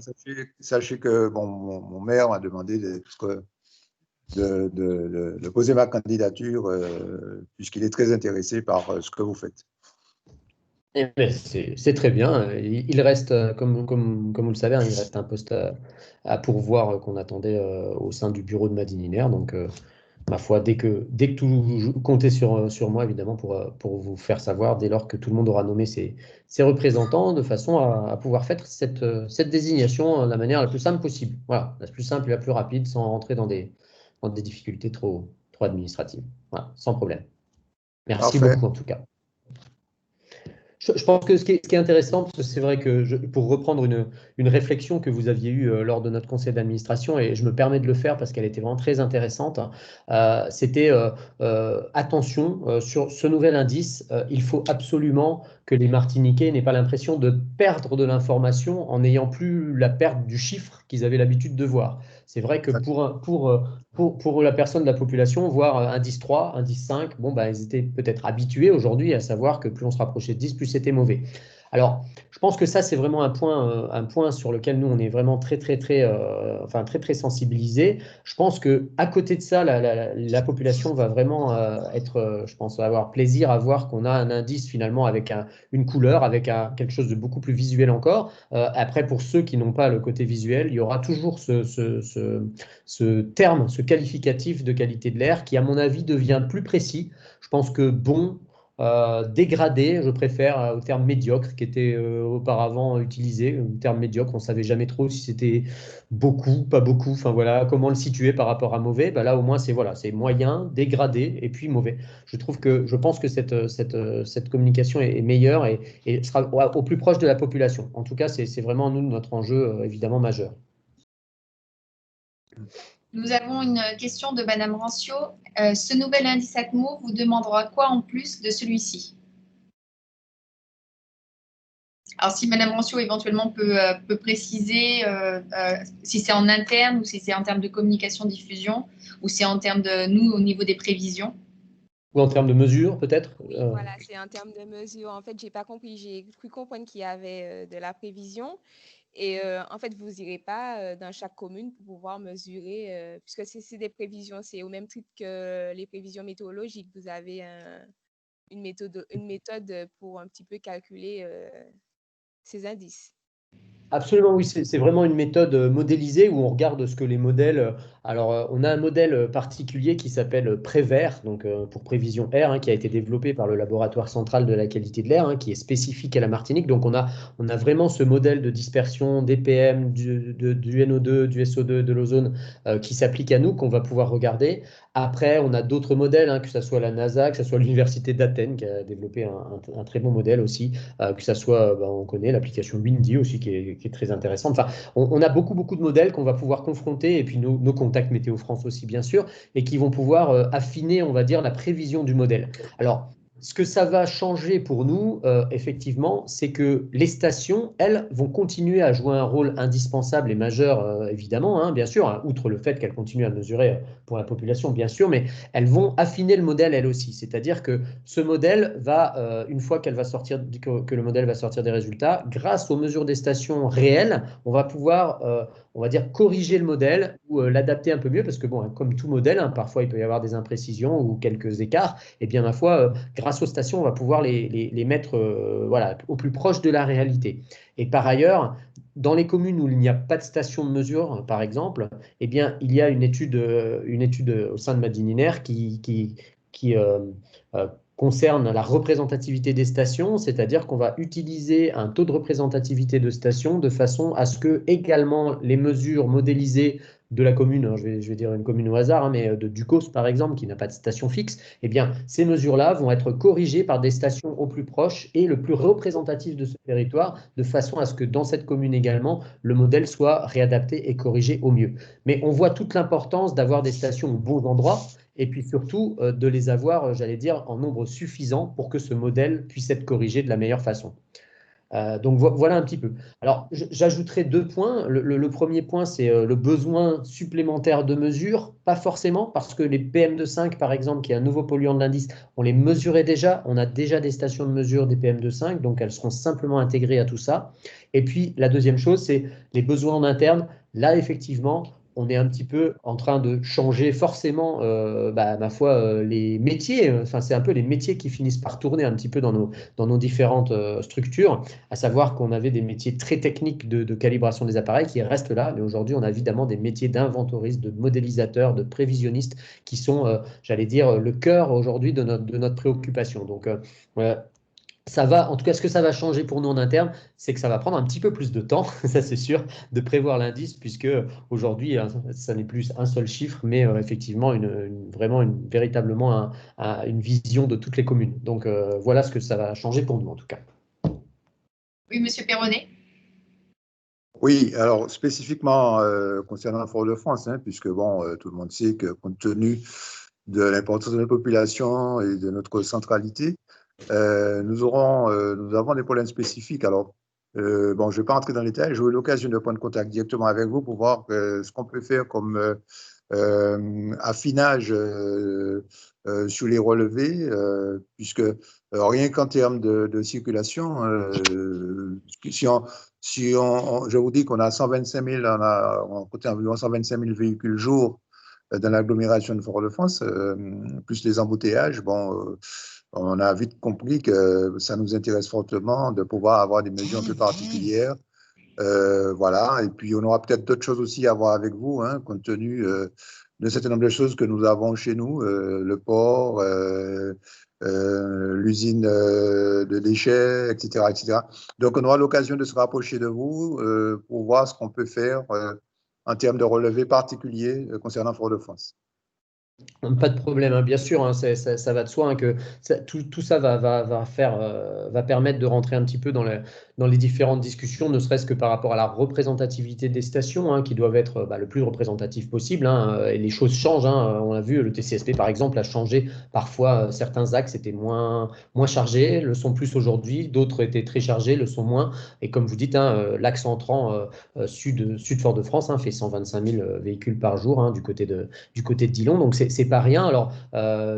sachez que bon, mon maire m'a demandé de poser ma candidature puisqu'il est très intéressé par ce que vous faites. Eh ben, c'est très bien. Il reste, comme vous le savez, hein, il reste un poste à pourvoir qu'on attendait au sein du bureau de Madininaire. Donc, ma foi, dès que tout comptez sur moi, évidemment, pour vous faire savoir, dès lors que tout le monde aura nommé ses représentants, de façon à pouvoir faire cette désignation de la manière la plus simple possible. Voilà, la plus simple et la plus rapide, sans rentrer dans des difficultés trop administratives. Voilà, sans problème. Merci Parfait. beaucoup, en tout cas. Je pense que ce qui est intéressant, parce que c'est vrai que pour reprendre une réflexion que vous aviez eue lors de notre conseil d'administration, et je me permets de le faire parce qu'elle était vraiment très intéressante, c'était attention, sur ce nouvel indice, il faut absolument que les Martiniquais n'aient pas l'impression de perdre de l'information en n'ayant plus la perte du chiffre qu'ils avaient l'habitude de voir. C'est vrai que pour la personne de la population, voir indice 3, indice 5, bon, bah, ils étaient peut-être habitués aujourd'hui à savoir que plus on se rapprochait de 10, plus c'était mauvais. Alors, je pense que ça, c'est vraiment un point sur lequel nous, on est vraiment très, très sensibilisés. Je pense qu'à côté de ça, la population va vraiment je pense, avoir plaisir à voir qu'on a un indice finalement avec une couleur, avec quelque chose de beaucoup plus visuel encore. Après, pour ceux qui n'ont pas le côté visuel, il y aura toujours ce terme, ce qualificatif de qualité de l'air qui, à mon avis, devient plus précis. Je pense que bon, dégradé, je préfère au terme médiocre qui était auparavant utilisé. Le terme médiocre, on ne savait jamais trop si c'était beaucoup, pas beaucoup, enfin voilà, comment le situer par rapport à mauvais. Ben là, au moins, c'est moyen, dégradé et puis mauvais. Je pense que cette communication est meilleure et sera au plus proche de la population. En tout cas, c'est vraiment nous notre enjeu évidemment majeur. Nous avons une question de Madame Rancio. Ce nouvel indice ACMO vous demandera quoi en plus de celui-ci? Alors, si Madame Rancio éventuellement peut préciser si c'est en interne ou si c'est en termes de communication-diffusion ou c'est en termes de nous au niveau des prévisions. Ou en termes de mesures, peut-être? Oui, voilà, c'est en termes de mesures. En fait, j'ai pas compris. J'ai cru comprendre qu'il y avait de la prévision. Et en fait, vous n'irez pas dans chaque commune pour pouvoir mesurer, puisque c'est des prévisions, c'est au même titre que les prévisions météorologiques. Vous avez une méthode pour un petit peu calculer ces indices. Absolument, oui, c'est vraiment une méthode modélisée où on regarde ce que les modèles. Alors, on a un modèle particulier qui s'appelle Prévert, donc pour prévision air, hein, qui a été développé par le laboratoire central de la qualité de l'air, hein, qui est spécifique à la Martinique. Donc, on a vraiment ce modèle de dispersion des PM, du NO2, du SO2, de l'ozone qui s'applique à nous, qu'on va pouvoir regarder. Après, on a d'autres modèles, hein, que ce soit la NASA, que ce soit l'Université d'Athènes, qui a développé un très bon modèle aussi, que ce soit, on connaît l'application Windy aussi, qui est très intéressante. Enfin, on a beaucoup de modèles qu'on va pouvoir confronter, et puis nos contacts Météo France aussi, bien sûr, et qui vont pouvoir affiner, on va dire, la prévision du modèle. Alors, ce que ça va changer pour nous, effectivement, c'est que les stations, elles, vont continuer à jouer un rôle indispensable et majeur, évidemment, hein, bien sûr, hein, outre le fait qu'elles continuent à mesurer pour la population, bien sûr, mais elles vont affiner le modèle, elles aussi. C'est-à-dire que ce modèle va, une fois que le modèle va sortir des résultats, grâce aux mesures des stations réelles, on va pouvoir, on va dire, corriger le modèle ou l'adapter un peu mieux, parce que, bon, comme tout modèle, hein, parfois il peut y avoir des imprécisions ou quelques écarts, et bien, ma foi, grâce grâce aux stations, on va pouvoir les mettre voilà, au plus proche de la réalité. Et par ailleurs, dans les communes où il n'y a pas de station de mesure, par exemple, eh bien, il y a une étude au sein de Madininer qui concerne la représentativité des stations, c'est-à-dire qu'on va utiliser un taux de représentativité de stations de façon à ce que également les mesures modélisées de la commune, hein, je vais dire une commune au hasard, hein, mais de Ducos par exemple, qui n'a pas de station fixe, eh bien, ces mesures-là vont être corrigées par des stations au plus proche et le plus représentatif de ce territoire, de façon à ce que dans cette commune également, le modèle soit réadapté et corrigé au mieux. Mais on voit toute l'importance d'avoir des stations au bon endroit, et puis surtout de les avoir, j'allais dire, en nombre suffisant pour que ce modèle puisse être corrigé de la meilleure façon. Donc voilà un petit peu. Alors j'ajouterai 2 points. Le premier point, c'est le besoin supplémentaire de mesures. Pas forcément, parce que les PM2,5, par exemple, qui est un nouveau polluant de l'indice, on les mesurait déjà. On a déjà des stations de mesure des PM2,5, donc elles seront simplement intégrées à tout ça. Et puis la deuxième chose, c'est les besoins en interne. Là, effectivement, on est un petit peu en train de changer forcément, ma foi, les métiers. Enfin, c'est un peu les métiers qui finissent par tourner un petit peu dans nos différentes structures, à savoir qu'on avait des métiers très techniques de calibration des appareils qui restent là, mais aujourd'hui, on a évidemment des métiers d'inventoristes, de modélisateurs, de prévisionnistes qui sont, j'allais dire, le cœur aujourd'hui de notre préoccupation. Donc, ça va, en tout cas, ce que ça va changer pour nous en interne, c'est que ça va prendre un petit peu plus de temps, ça c'est sûr, de prévoir l'indice, puisque aujourd'hui, ça n'est plus un seul chiffre, mais effectivement, véritablement une vision de toutes les communes. Donc voilà ce que ça va changer pour nous en tout cas. Oui, Monsieur Perronnet. Oui, alors spécifiquement concernant Fort-de-France, hein, puisque bon, tout le monde sait que compte tenu de l'importance de la population et de notre centralité, nous avons des problèmes spécifiques. Alors, bon, je ne vais pas rentrer dans les détails. J'ai eu l'occasion de prendre contact directement avec vous pour voir ce qu'on peut faire comme affinage sur les relevés, puisque rien qu'en termes de circulation, je vous dis qu'on a 125 000, on compte environ 125 000 véhicules jour dans l'agglomération de Fort-de-France, plus les embouteillages, bon, on a vite compris que ça nous intéresse fortement de pouvoir avoir des mesures un peu particulières. Voilà, et puis on aura peut-être d'autres choses aussi à voir avec vous, hein, compte tenu d'un certain nombre de choses que nous avons chez nous, le port, l'usine de déchets, etc., etc. Donc on aura l'occasion de se rapprocher de vous pour voir ce qu'on peut faire en termes de relevés particuliers concernant Fort-de-France. Pas de problème, hein. Bien sûr, hein, ça va de soi, hein, que tout ça va permettre de rentrer un petit peu dans les différentes discussions, ne serait-ce que par rapport à la représentativité des stations, hein, qui doivent être le plus représentatif possible, hein, et les choses changent, hein. On l'a vu, le TCSP par exemple a changé parfois, certains axes étaient moins chargés, le sont plus aujourd'hui, d'autres étaient très chargés, le sont moins. Et comme vous dites, hein, l'axe entrant sud Fort-de-France, hein, fait 125 000 véhicules par jour, hein, du côté de Dillon, donc c'est pas rien. Alors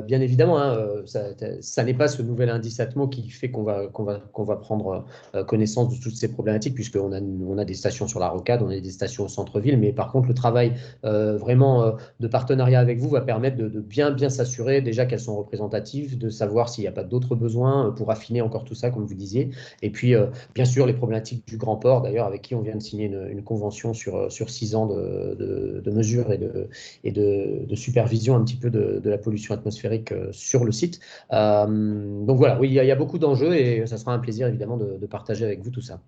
bien évidemment, hein, ça n'est pas ce nouvel indice Atmo qui fait qu'on va prendre connaissance de toutes ces problématiques, puisqu'on a des stations sur la rocade, on a des stations au centre-ville, mais par contre le travail vraiment de partenariat avec vous va permettre de bien s'assurer déjà qu'elles sont représentatives, de savoir s'il n'y a pas d'autres besoins pour affiner encore tout ça, comme vous disiez. Et puis bien sûr les problématiques du Grand Port, d'ailleurs, avec qui on vient de signer une convention sur 6 ans de mesures et de supervision un petit peu de la pollution atmosphérique sur le site. Donc voilà, oui, il y a beaucoup d'enjeux et ça sera un plaisir évidemment de partager avec vous tout ça.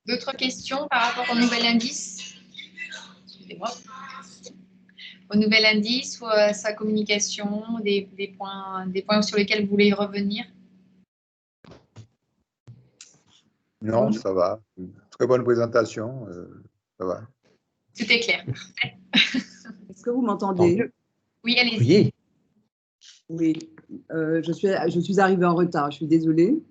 D'autres questions par rapport au nouvel indice? Excusez-moi. Au nouvel indice ou à sa communication, des points sur lesquels vous voulez y revenir? Non, ça va. Très bonne présentation, ça va. Tout est clair. Est-ce que vous m'entendez? Oui, allez-y. Oui, je suis arrivée en retard, je suis désolée.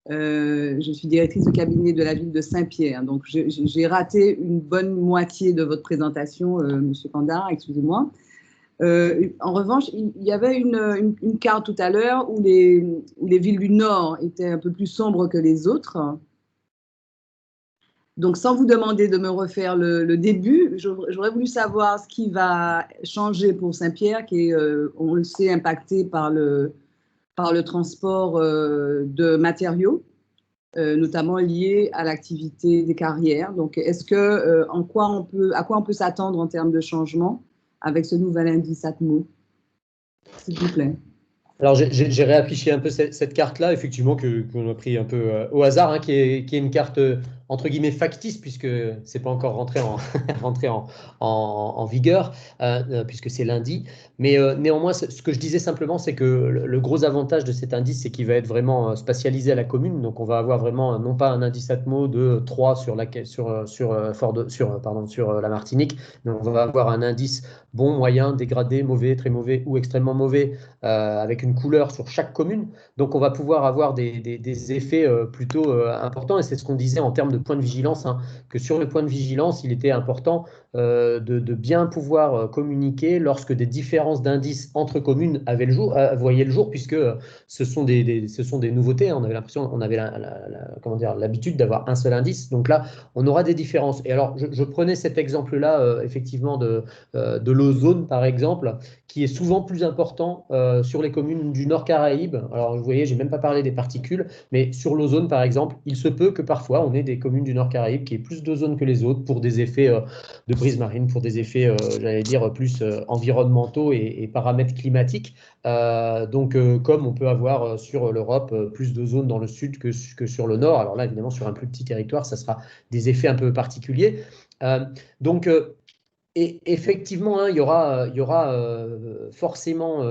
Je suis directrice de cabinet de la ville de Saint-Pierre, donc j'ai raté une bonne moitié de votre présentation, Monsieur Pandar, excusez-moi. En revanche, il y avait une carte tout à l'heure où les villes du Nord étaient un peu plus sombres que les autres. Donc, sans vous demander de me refaire le début, j'aurais voulu savoir ce qui va changer pour Saint-Pierre, qui est, on le sait, impacté par le transport de matériaux, notamment liés à l'activité des carrières. Donc, est-ce que, à quoi on peut s'attendre en termes de changement avec ce nouvel indice ATMO, s'il vous plaît? Alors, j'ai réaffiché un peu cette carte-là, effectivement, qu'on a pris un peu au hasard, hein, qui est une carte, entre guillemets, factice, puisque c'est pas encore rentré en vigueur, puisque c'est lundi. Mais néanmoins, ce que je disais simplement, c'est que le gros avantage de cet indice, c'est qu'il va être vraiment spatialisé à la commune. Donc, on va avoir vraiment, non pas un indice ATMO de 3 sur la Martinique, mais on va avoir un indice bon, moyen, dégradé, mauvais, très mauvais ou extrêmement mauvais, avec une couleur sur chaque commune. Donc, on va pouvoir avoir des effets plutôt importants. Et c'est ce qu'on disait en termes de point de vigilance, hein, que sur le point de vigilance, il était important de bien pouvoir communiquer lorsque des différences d'indices entre communes voyaient le jour, puisque ce sont des nouveautés, hein. On avait l'impression, on avait comment dire, l'habitude d'avoir un seul indice. Donc là, on aura des différences. Et alors, je prenais cet exemple-là, effectivement, de l'ozone, par exemple, qui est souvent plus important sur les communes du Nord Caraïbe. Alors, vous voyez, je n'ai même pas parlé des particules, mais sur l'ozone, par exemple, il se peut que parfois, on ait des communes du Nord Caraïbe qui aient plus d'ozone que les autres pour des effets de brise marine, pour des effets, j'allais dire, plus environnementaux et paramètres climatiques. Donc, comme on peut avoir sur l'Europe plus de zones dans le sud que sur le nord. Alors là, évidemment, sur un plus petit territoire, ça sera des effets un peu particuliers. Donc, et effectivement, hein, il y aura forcément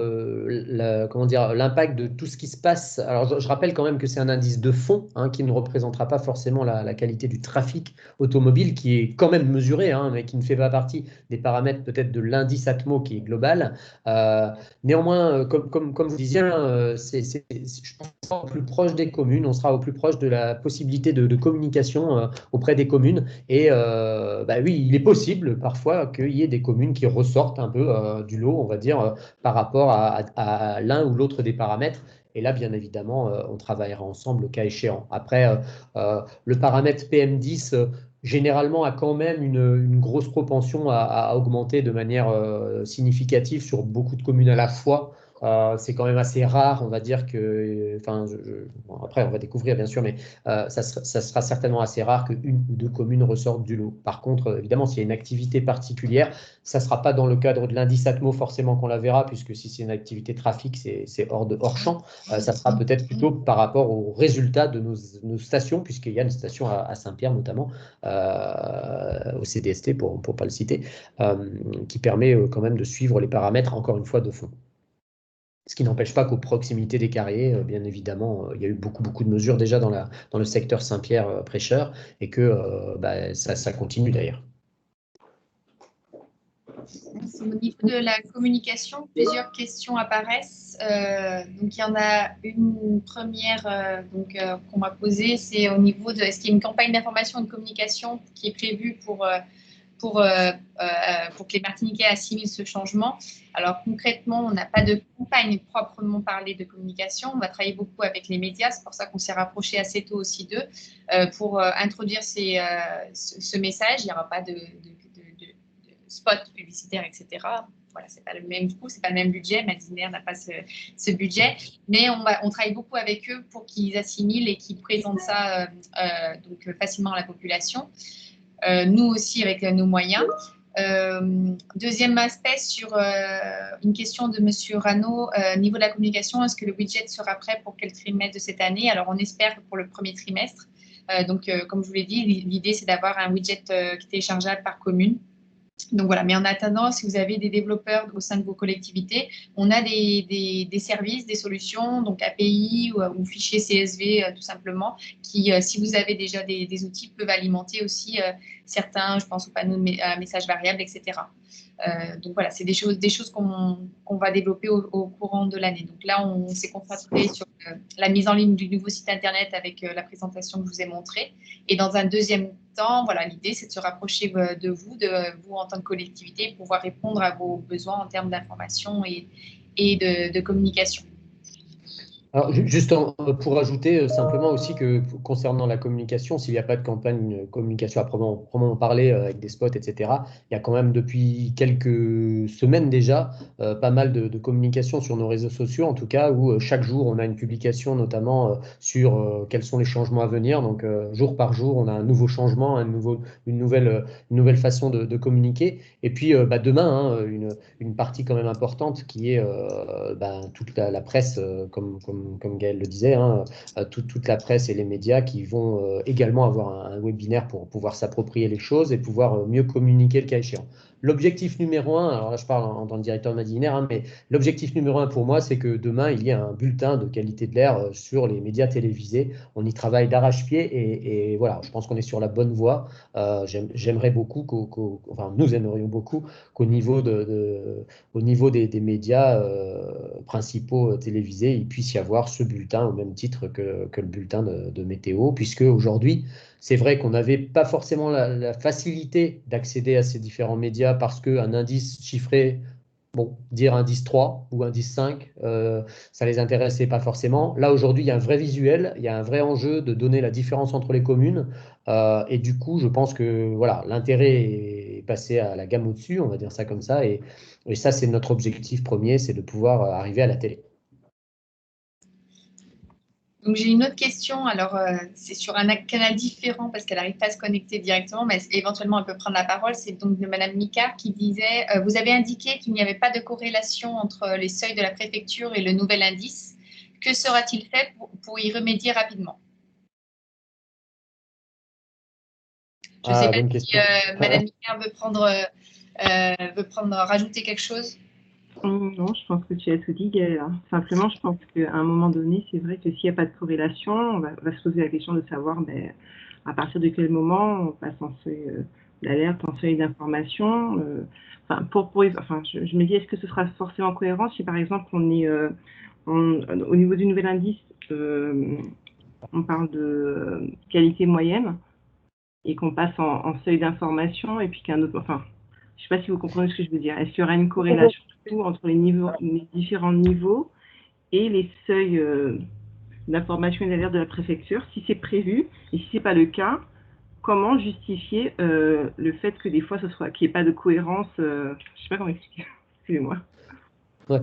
comment dire, l'impact de tout ce qui se passe. Alors, je rappelle quand même que c'est un indice de fond, hein, qui ne représentera pas forcément la qualité du trafic automobile, qui est quand même mesuré, hein, mais qui ne fait pas partie des paramètres peut-être de l'indice ATMO qui est global. Néanmoins, comme vous disiez, hein, je pense qu'on sera au plus proche des communes, on sera au plus proche de la possibilité de communication auprès des communes. Et oui, il est possible parfois qu'il y ait des communes qui ressortent un peu du lot, on va dire, par rapport à l'un ou l'autre des paramètres. Et là, bien évidemment, on travaillera ensemble le cas échéant. Après, le paramètre PM10, généralement, a quand même une grosse propension à augmenter de manière significative sur beaucoup de communes à la fois. C'est quand même assez rare, on va dire que, enfin, bon, après on va découvrir bien sûr, mais ça sera certainement assez rare qu'une ou deux communes ressortent du lot. Par contre, évidemment, s'il y a une activité particulière, ça ne sera pas dans le cadre de l'indice ATMO forcément qu'on la verra, puisque si c'est une activité trafic, c'est hors champ. Ça sera peut-être plutôt par rapport aux résultats de nos stations, puisqu'il y a une station à Saint-Pierre notamment, au CDST pour ne pas le citer, qui permet quand même de suivre les paramètres, encore une fois, de fond. Ce qui n'empêche pas qu'aux proximités des carriers, bien évidemment, il y a eu beaucoup de mesures déjà dans le secteur Saint-Pierre prêcheur, et que ça continue d'ailleurs. Au niveau de la communication, plusieurs questions apparaissent. Donc, il y en a une première qu'on m'a posée, c'est au niveau de est-ce qu'il y a une campagne d'information et de communication qui est prévue pour que les Martiniquais assimilent ce changement. Alors concrètement, on n'a pas de campagne proprement parlée de communication. On va travailler beaucoup avec les médias. C'est pour ça qu'on s'est rapproché assez tôt aussi d'eux pour introduire ce message. Il n'y aura pas de spot publicitaire, etc. Voilà, c'est pas le même coût, c'est pas le même budget. Madinaire n'a pas ce budget, mais on travaille beaucoup avec eux pour qu'ils assimilent et qu'ils présentent ça donc facilement à la population. Nous aussi avec nos moyens. Deuxième aspect sur une question de Monsieur Rano, niveau de la communication, est-ce que le widget sera prêt pour quel trimestre de cette année? Alors on espère pour le premier trimestre. Comme je vous l'ai dit, l'idée c'est d'avoir un widget qui est téléchargeable par commune. Donc voilà, mais en attendant, si vous avez des développeurs au sein de vos collectivités, on a des services, des solutions, donc API ou fichiers CSV tout simplement, qui, si vous avez déjà des outils, peuvent alimenter aussi certains, je pense aux panneaux de messages variables, etc. Donc voilà, c'est des choses qu'on va développer au courant de l'année. Donc là, on s'est concentré sur la mise en ligne du nouveau site internet avec la présentation que je vous ai montrée. Et dans un deuxième temps, voilà, l'idée, c'est de se rapprocher de vous en tant que collectivité, pour pouvoir répondre à vos besoins en termes d'information et de communication. Alors, pour ajouter simplement aussi que concernant la communication, s'il n'y a pas de campagne communication à proprement parler avec des spots, etc., il y a quand même depuis quelques semaines déjà pas mal de communication sur nos réseaux sociaux, en tout cas, où chaque jour on a une publication notamment sur quels sont les changements à venir. Donc, jour par jour, on a un nouveau changement, une nouvelle façon de communiquer. Et puis, demain, hein, une partie quand même importante qui est toute la presse, comme Gaël le disait, hein, toute la presse et les médias qui vont également avoir un webinaire pour pouvoir s'approprier les choses et pouvoir mieux communiquer le cas échéant. L'objectif numéro un, alors là je parle en tant que directeur de Madinaire, hein, mais l'objectif numéro un pour moi, c'est que demain, il y ait un bulletin de qualité de l'air sur les médias télévisés. On y travaille d'arrache-pied et voilà, je pense qu'on est sur la bonne voie. J'aimerais beaucoup, enfin nous aimerions beaucoup qu'au niveau au niveau des médias principaux télévisés, il puisse y avoir ce bulletin au même titre que le bulletin de météo, puisque aujourd'hui, c'est vrai qu'on n'avait pas forcément la facilité d'accéder à ces différents médias parce qu'un indice chiffré, bon, dire indice 3 ou indice 5, ça ne les intéressait pas forcément. Là, aujourd'hui, il y a un vrai visuel, il y a un vrai enjeu de donner la différence entre les communes. Et du coup, je pense que voilà, l'intérêt est passé à la gamme au-dessus, on va dire ça comme ça. Et ça, c'est notre objectif premier, c'est de pouvoir arriver à la télé. Donc, j'ai une autre question. Alors, c'est sur un canal différent parce qu'elle n'arrive pas à se connecter directement, mais éventuellement, elle peut prendre la parole. C'est donc de Madame Micard qui disait vous avez indiqué qu'il n'y avait pas de corrélation entre les seuils de la préfecture et le nouvel indice. Que sera-t-il fait pour y remédier rapidement? Je ne sais pas si Madame Micard veut rajouter quelque chose. Non, je pense que tu as tout dit, Gaëlle. Simplement, je pense qu'à un moment donné, c'est vrai que s'il n'y a pas de corrélation, on va se poser la question de savoir à partir de quel moment on passe en seuil d'alerte, en seuil d'information. Je me dis, est-ce que ce sera forcément cohérent si, par exemple, on est au niveau du nouvel indice, on parle de qualité moyenne et qu'on passe en seuil d'information et puis qu'un autre... Enfin, je ne sais pas si vous comprenez ce que je veux dire. Est-ce qu'il y aura une corrélation entre les différents niveaux et les seuils d'information et d'alerte de la préfecture, si c'est prévu, et si ce n'est pas le cas, comment justifier le fait que des fois, qu'il n'y ait pas de cohérence je ne sais pas comment expliquer, excusez-moi. Ouais.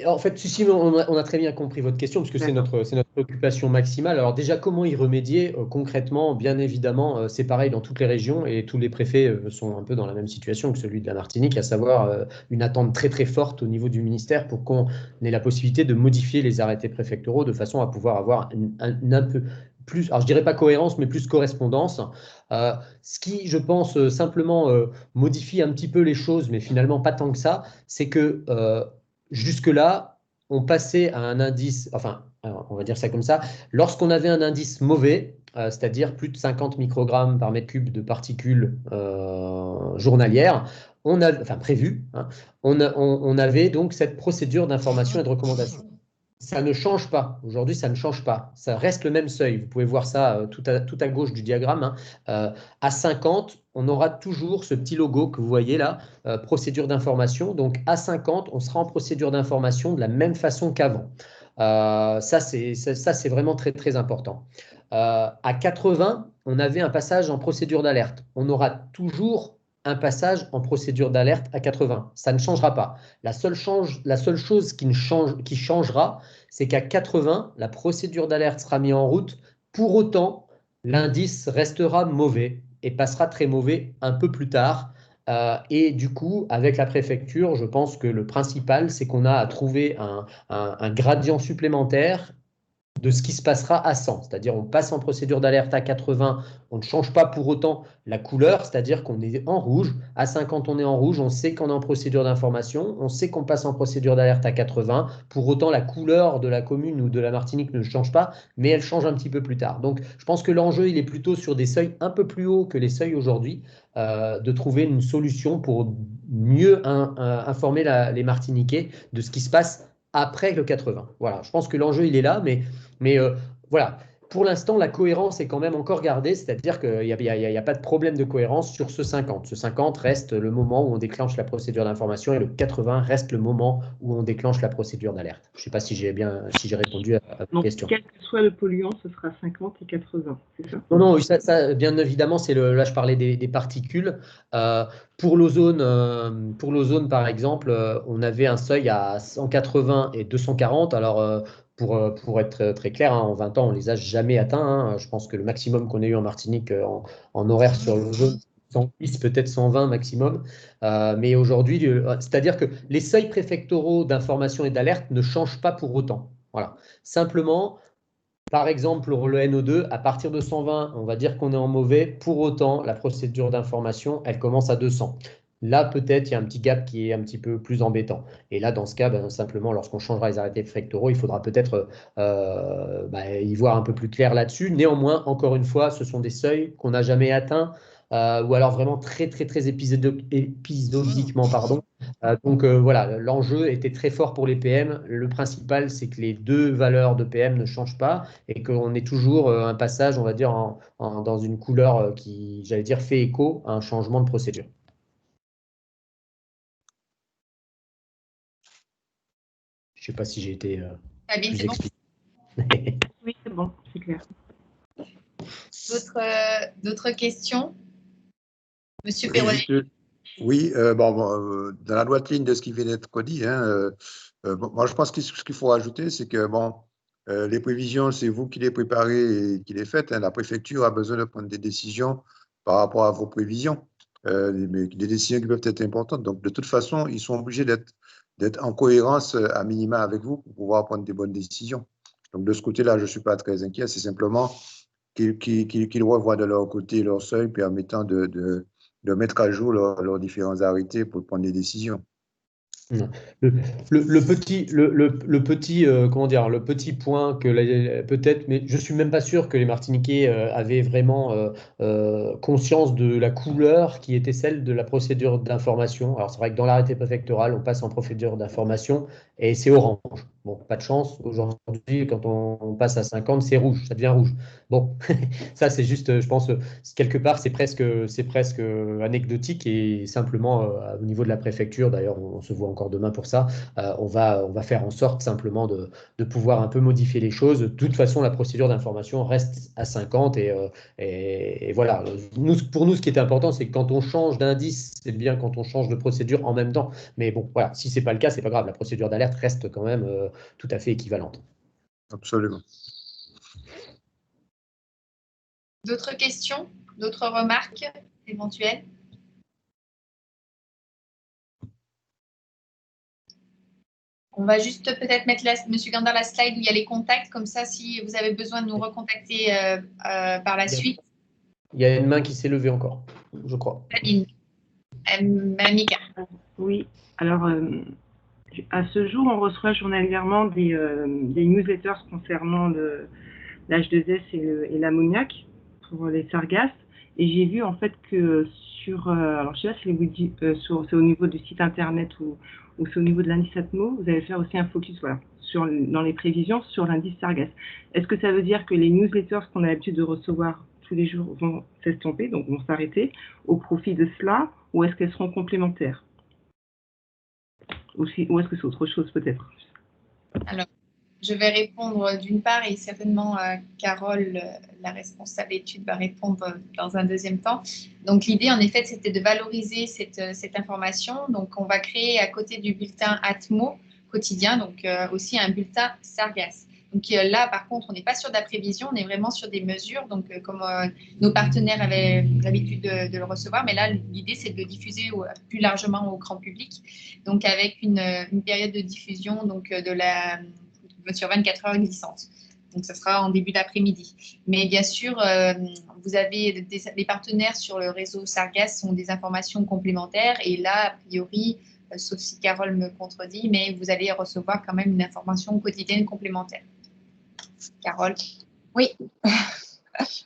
En fait, on a très bien compris votre question, parce que c'est notre préoccupation maximale. Alors déjà, comment y remédier concrètement? Bien évidemment, c'est pareil dans toutes les régions et tous les préfets sont un peu dans la même situation que celui de la Martinique, à savoir une attente très très forte au niveau du ministère pour qu'on ait la possibilité de modifier les arrêtés préfectoraux de façon à pouvoir avoir un peu plus, alors je dirais pas cohérence, mais plus correspondance. Ce qui, je pense, simplement modifie un petit peu les choses, mais finalement pas tant que ça, c'est que jusque-là, on passait à un indice, enfin, on va dire ça comme ça, lorsqu'on avait un indice mauvais, c'est-à-dire plus de 50 microgrammes par mètre cube de particules journalières, enfin prévues, hein, on avait donc cette procédure d'information et de recommandation. Ça ne change pas. Aujourd'hui, ça ne change pas. Ça reste le même seuil. Vous pouvez voir ça tout à gauche du diagramme, hein. À 50, on aura toujours ce petit logo que vous voyez là, procédure d'information. Donc, à 50, on sera en procédure d'information de la même façon qu'avant. Ça, c'est vraiment très, très important. À 80, on avait un passage en procédure d'alerte. On aura toujours un passage en procédure d'alerte à 80. Ça ne changera pas. La seule chose qui changera, c'est qu'à 80, la procédure d'alerte sera mise en route. Pour autant, l'indice restera mauvais et passera très mauvais un peu plus tard. Et du coup, avec la préfecture, je pense que le principal, c'est qu'on a à trouver un gradient supplémentaire de ce qui se passera à 100. C'est-à-dire on passe en procédure d'alerte à 80, on ne change pas pour autant la couleur, c'est-à-dire qu'on est en rouge. À 50, on est en rouge, on sait qu'on est en procédure d'information, on sait qu'on passe en procédure d'alerte à 80. Pour autant, la couleur de la commune ou de la Martinique ne change pas, mais elle change un petit peu plus tard. Donc, je pense que l'enjeu, il est plutôt sur des seuils un peu plus hauts que les seuils aujourd'hui, de trouver une solution pour mieux informer les Martiniquais de ce qui se passe après le 80. Voilà, je pense que l'enjeu, il est là, mais voilà, pour l'instant, la cohérence est quand même encore gardée, c'est-à-dire qu'il n'y a pas de problème de cohérence sur ce 50. Ce 50 reste le moment où on déclenche la procédure d'information et le 80 reste le moment où on déclenche la procédure d'alerte. Je ne sais pas si j'ai répondu à votre Donc, question. quel que soit le polluant, ce sera 50 et 80, c'est ça? Non, oui, ça, bien évidemment, là, je parlais des particules. Pour l'ozone, par exemple, on avait un seuil à 180 et 240. Alors, pour être très clair, en 20 ans, on ne les a jamais atteints. Je pense que le maximum qu'on ait eu en Martinique en horaire sur l'ozone, 110, peut-être 120 maximum. Mais aujourd'hui, c'est-à-dire que les seuils préfectoraux d'information et d'alerte ne changent pas pour autant. Voilà. Simplement, par exemple, pour le NO2, à partir de 120, on va dire qu'on est en mauvais. Pour autant, la procédure d'information, elle commence à 200. Là, peut-être, il y a un petit gap qui est un petit peu plus embêtant. Et là, dans ce cas, simplement, lorsqu'on changera les arrêtés préfectoraux, il faudra peut-être y voir un peu plus clair là-dessus. Néanmoins, encore une fois, ce sont des seuils qu'on n'a jamais atteints, ou alors vraiment très, très, très épisodiquement, pardon. Donc voilà, l'enjeu était très fort pour les PM. Le principal, c'est que les deux valeurs de PM ne changent pas et qu'on ait toujours un passage, on va dire, dans une couleur qui, j'allais dire, fait écho à un changement de procédure. Je ne sais pas si j'ai été plus expliqué. Oui, c'est bon, c'est clair. D'autres questions? Monsieur Perronnet. Oui, dans la droite ligne de ce qui vient d'être dit, moi je pense que ce qu'il faut rajouter, c'est que les prévisions, c'est vous qui les préparez et qui les faites. La préfecture a besoin de prendre des décisions par rapport à vos prévisions, des décisions qui peuvent être importantes. Donc, de toute façon, ils sont obligés d'être en cohérence à minima avec vous pour pouvoir prendre des bonnes décisions. Donc, de ce côté-là, je ne suis pas très inquiet. C'est simplement qu'ils revoient de leur côté leur seuil permettant de mettre à jour leurs différents arrêtés pour prendre des décisions. Le petit point que peut-être, mais je suis même pas sûr que les Martiniquais avaient vraiment conscience de la couleur qui était celle de la procédure d'information. Alors c'est vrai que dans l'arrêté préfectoral, on passe en procédure d'information et c'est orange. Bon, pas de chance. Aujourd'hui, quand on passe à 50, c'est rouge, ça devient rouge. Bon, ça c'est juste, je pense, quelque part, c'est presque anecdotique et simplement au niveau de la préfecture, d'ailleurs, on se voit encore demain pour ça, on va faire en sorte simplement de pouvoir un peu modifier les choses. De toute façon, la procédure d'information reste à 50 et voilà. Pour nous, ce qui est important, c'est que quand on change d'indice, c'est bien quand on change de procédure en même temps. Mais bon, voilà, si ce n'est pas le cas, ce n'est pas grave. La procédure d'alerte reste quand même tout à fait équivalente. Absolument. D'autres questions? D'autres remarques éventuelles? On va juste peut-être mettre, Monsieur Gandar, la slide où il y a les contacts. Comme ça, si vous avez besoin de nous recontacter par la suite. Il y a une main qui s'est levée encore, je crois. Mika. Oui, alors à ce jour, on reçoit journalièrement des newsletters concernant l'H2S et l'ammoniac pour les sargasses. Et j'ai vu en fait que alors je ne sais pas si vous dites, c'est au niveau du site internet ou c'est au niveau de l'indice Atmo, vous allez faire aussi un focus dans les prévisions sur l'indice sargasse. Est-ce que ça veut dire que les newsletters qu'on a l'habitude de recevoir tous les jours vont s'estomper, donc vont s'arrêter au profit de cela, ou est-ce qu'elles seront complémentaires? Ou est-ce que c'est autre chose peut-être? Alors, je vais répondre d'une part et certainement Carole, la responsable étude, va répondre dans un deuxième temps. Donc l'idée en effet c'était de valoriser cette information. Donc on va créer à côté du bulletin Atmo quotidien, donc aussi un bulletin Sargasse. Donc là par contre on n'est pas sur de la prévision, on est vraiment sur des mesures. Donc comme nos partenaires avaient l'habitude de le recevoir, mais là l'idée c'est de le diffuser plus largement au grand public. Donc avec une période de diffusion donc sur 24 heures glissante. Donc, ça sera en début d'après-midi. Mais bien sûr, vous avez les partenaires sur le réseau Sargasse sont des informations complémentaires. Et là, a priori, sauf si Carole me contredit, mais vous allez recevoir quand même une information quotidienne complémentaire. Carole? Oui.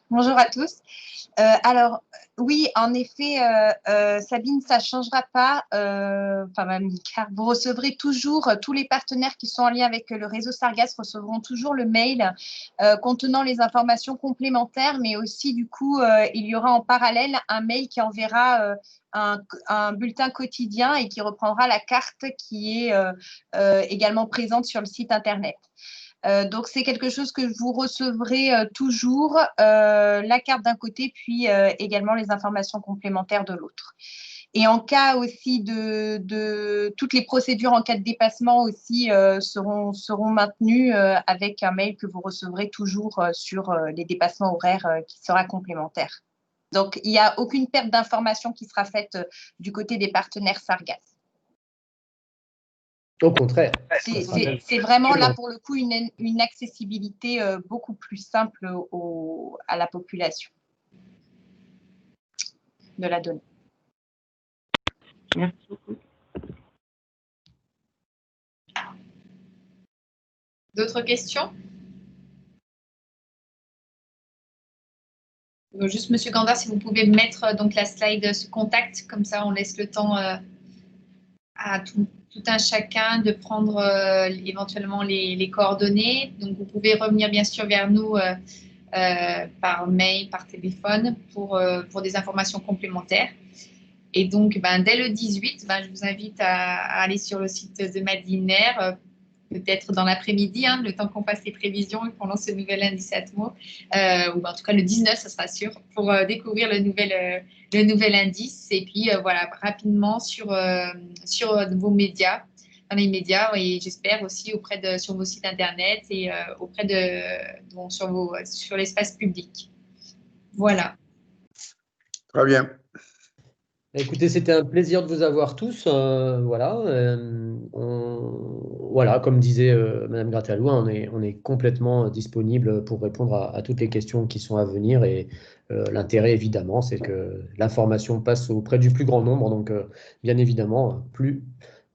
Bonjour à tous. Alors, oui, en effet, Sabine, ça ne changera pas. Enfin, même car vous recevrez toujours, tous les partenaires qui sont en lien avec le réseau Sargasses recevront toujours le mail contenant les informations complémentaires, mais aussi, du coup, il y aura en parallèle un mail qui enverra un bulletin quotidien et qui reprendra la carte qui est également présente sur le site Internet. Donc, c'est quelque chose que vous recevrez toujours, la carte d'un côté, puis également les informations complémentaires de l'autre. Et en cas aussi toutes les procédures en cas de dépassement aussi seront maintenues avec un mail que vous recevrez toujours sur les dépassements horaires qui sera complémentaire. Donc, il n'y a aucune perte d'information qui sera faite du côté des partenaires Sargasses. Au contraire. C'est vraiment là pour le coup une accessibilité beaucoup plus simple à la population de la donnée. Merci beaucoup. D'autres questions? Juste, Monsieur Gandar, si vous pouvez mettre donc la slide ce contact, comme ça on laisse le temps à tout un chacun de prendre éventuellement les coordonnées. Donc, vous pouvez revenir bien sûr vers nous par mail, par téléphone pour des informations complémentaires. Et donc, dès le 18, je vous invite à aller sur le site de Madiner, peut-être dans l'après-midi, le temps qu'on fasse les prévisions et qu'on lance ce nouvel indice Atmo, ou en tout cas le 19, ça sera sûr, pour découvrir le nouvel indice. Et puis, voilà, rapidement sur vos médias, dans les médias, et j'espère aussi sur vos sites Internet et sur l'espace public. Voilà. Très bien. Écoutez, c'était un plaisir de vous avoir tous. Voilà, voilà, comme disait Madame Gratalou, on est complètement disponible pour répondre à toutes les questions qui sont à venir. Et l'intérêt, évidemment, c'est que l'information passe auprès du plus grand nombre. Donc, bien évidemment, plus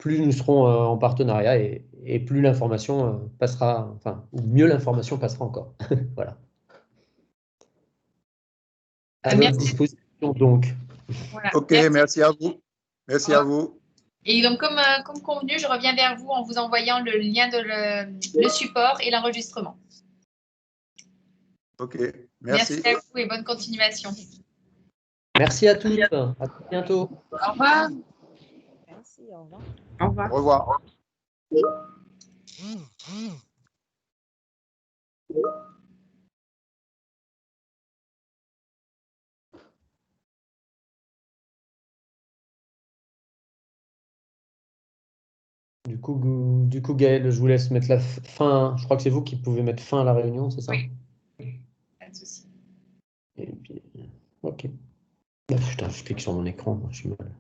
nous serons en partenariat et plus l'information passera, enfin, ou mieux l'information passera encore. Voilà. À votre disposition, donc. Voilà. OK, merci à vous. Merci à vous. Et donc, comme convenu, je reviens vers vous en vous envoyant le lien le support et l'enregistrement. OK, merci. Merci à vous et bonne continuation. Merci à tous. À très bientôt. Au revoir. Merci, au revoir. Au revoir. Au revoir. Du coup, Gaël, je vous laisse mettre la fin. Je crois que c'est vous qui pouvez mettre fin à la réunion, c'est ça? Oui. Pas de souci. Et puis, OK. Ah, putain, je clique sur mon écran, moi, je suis mal.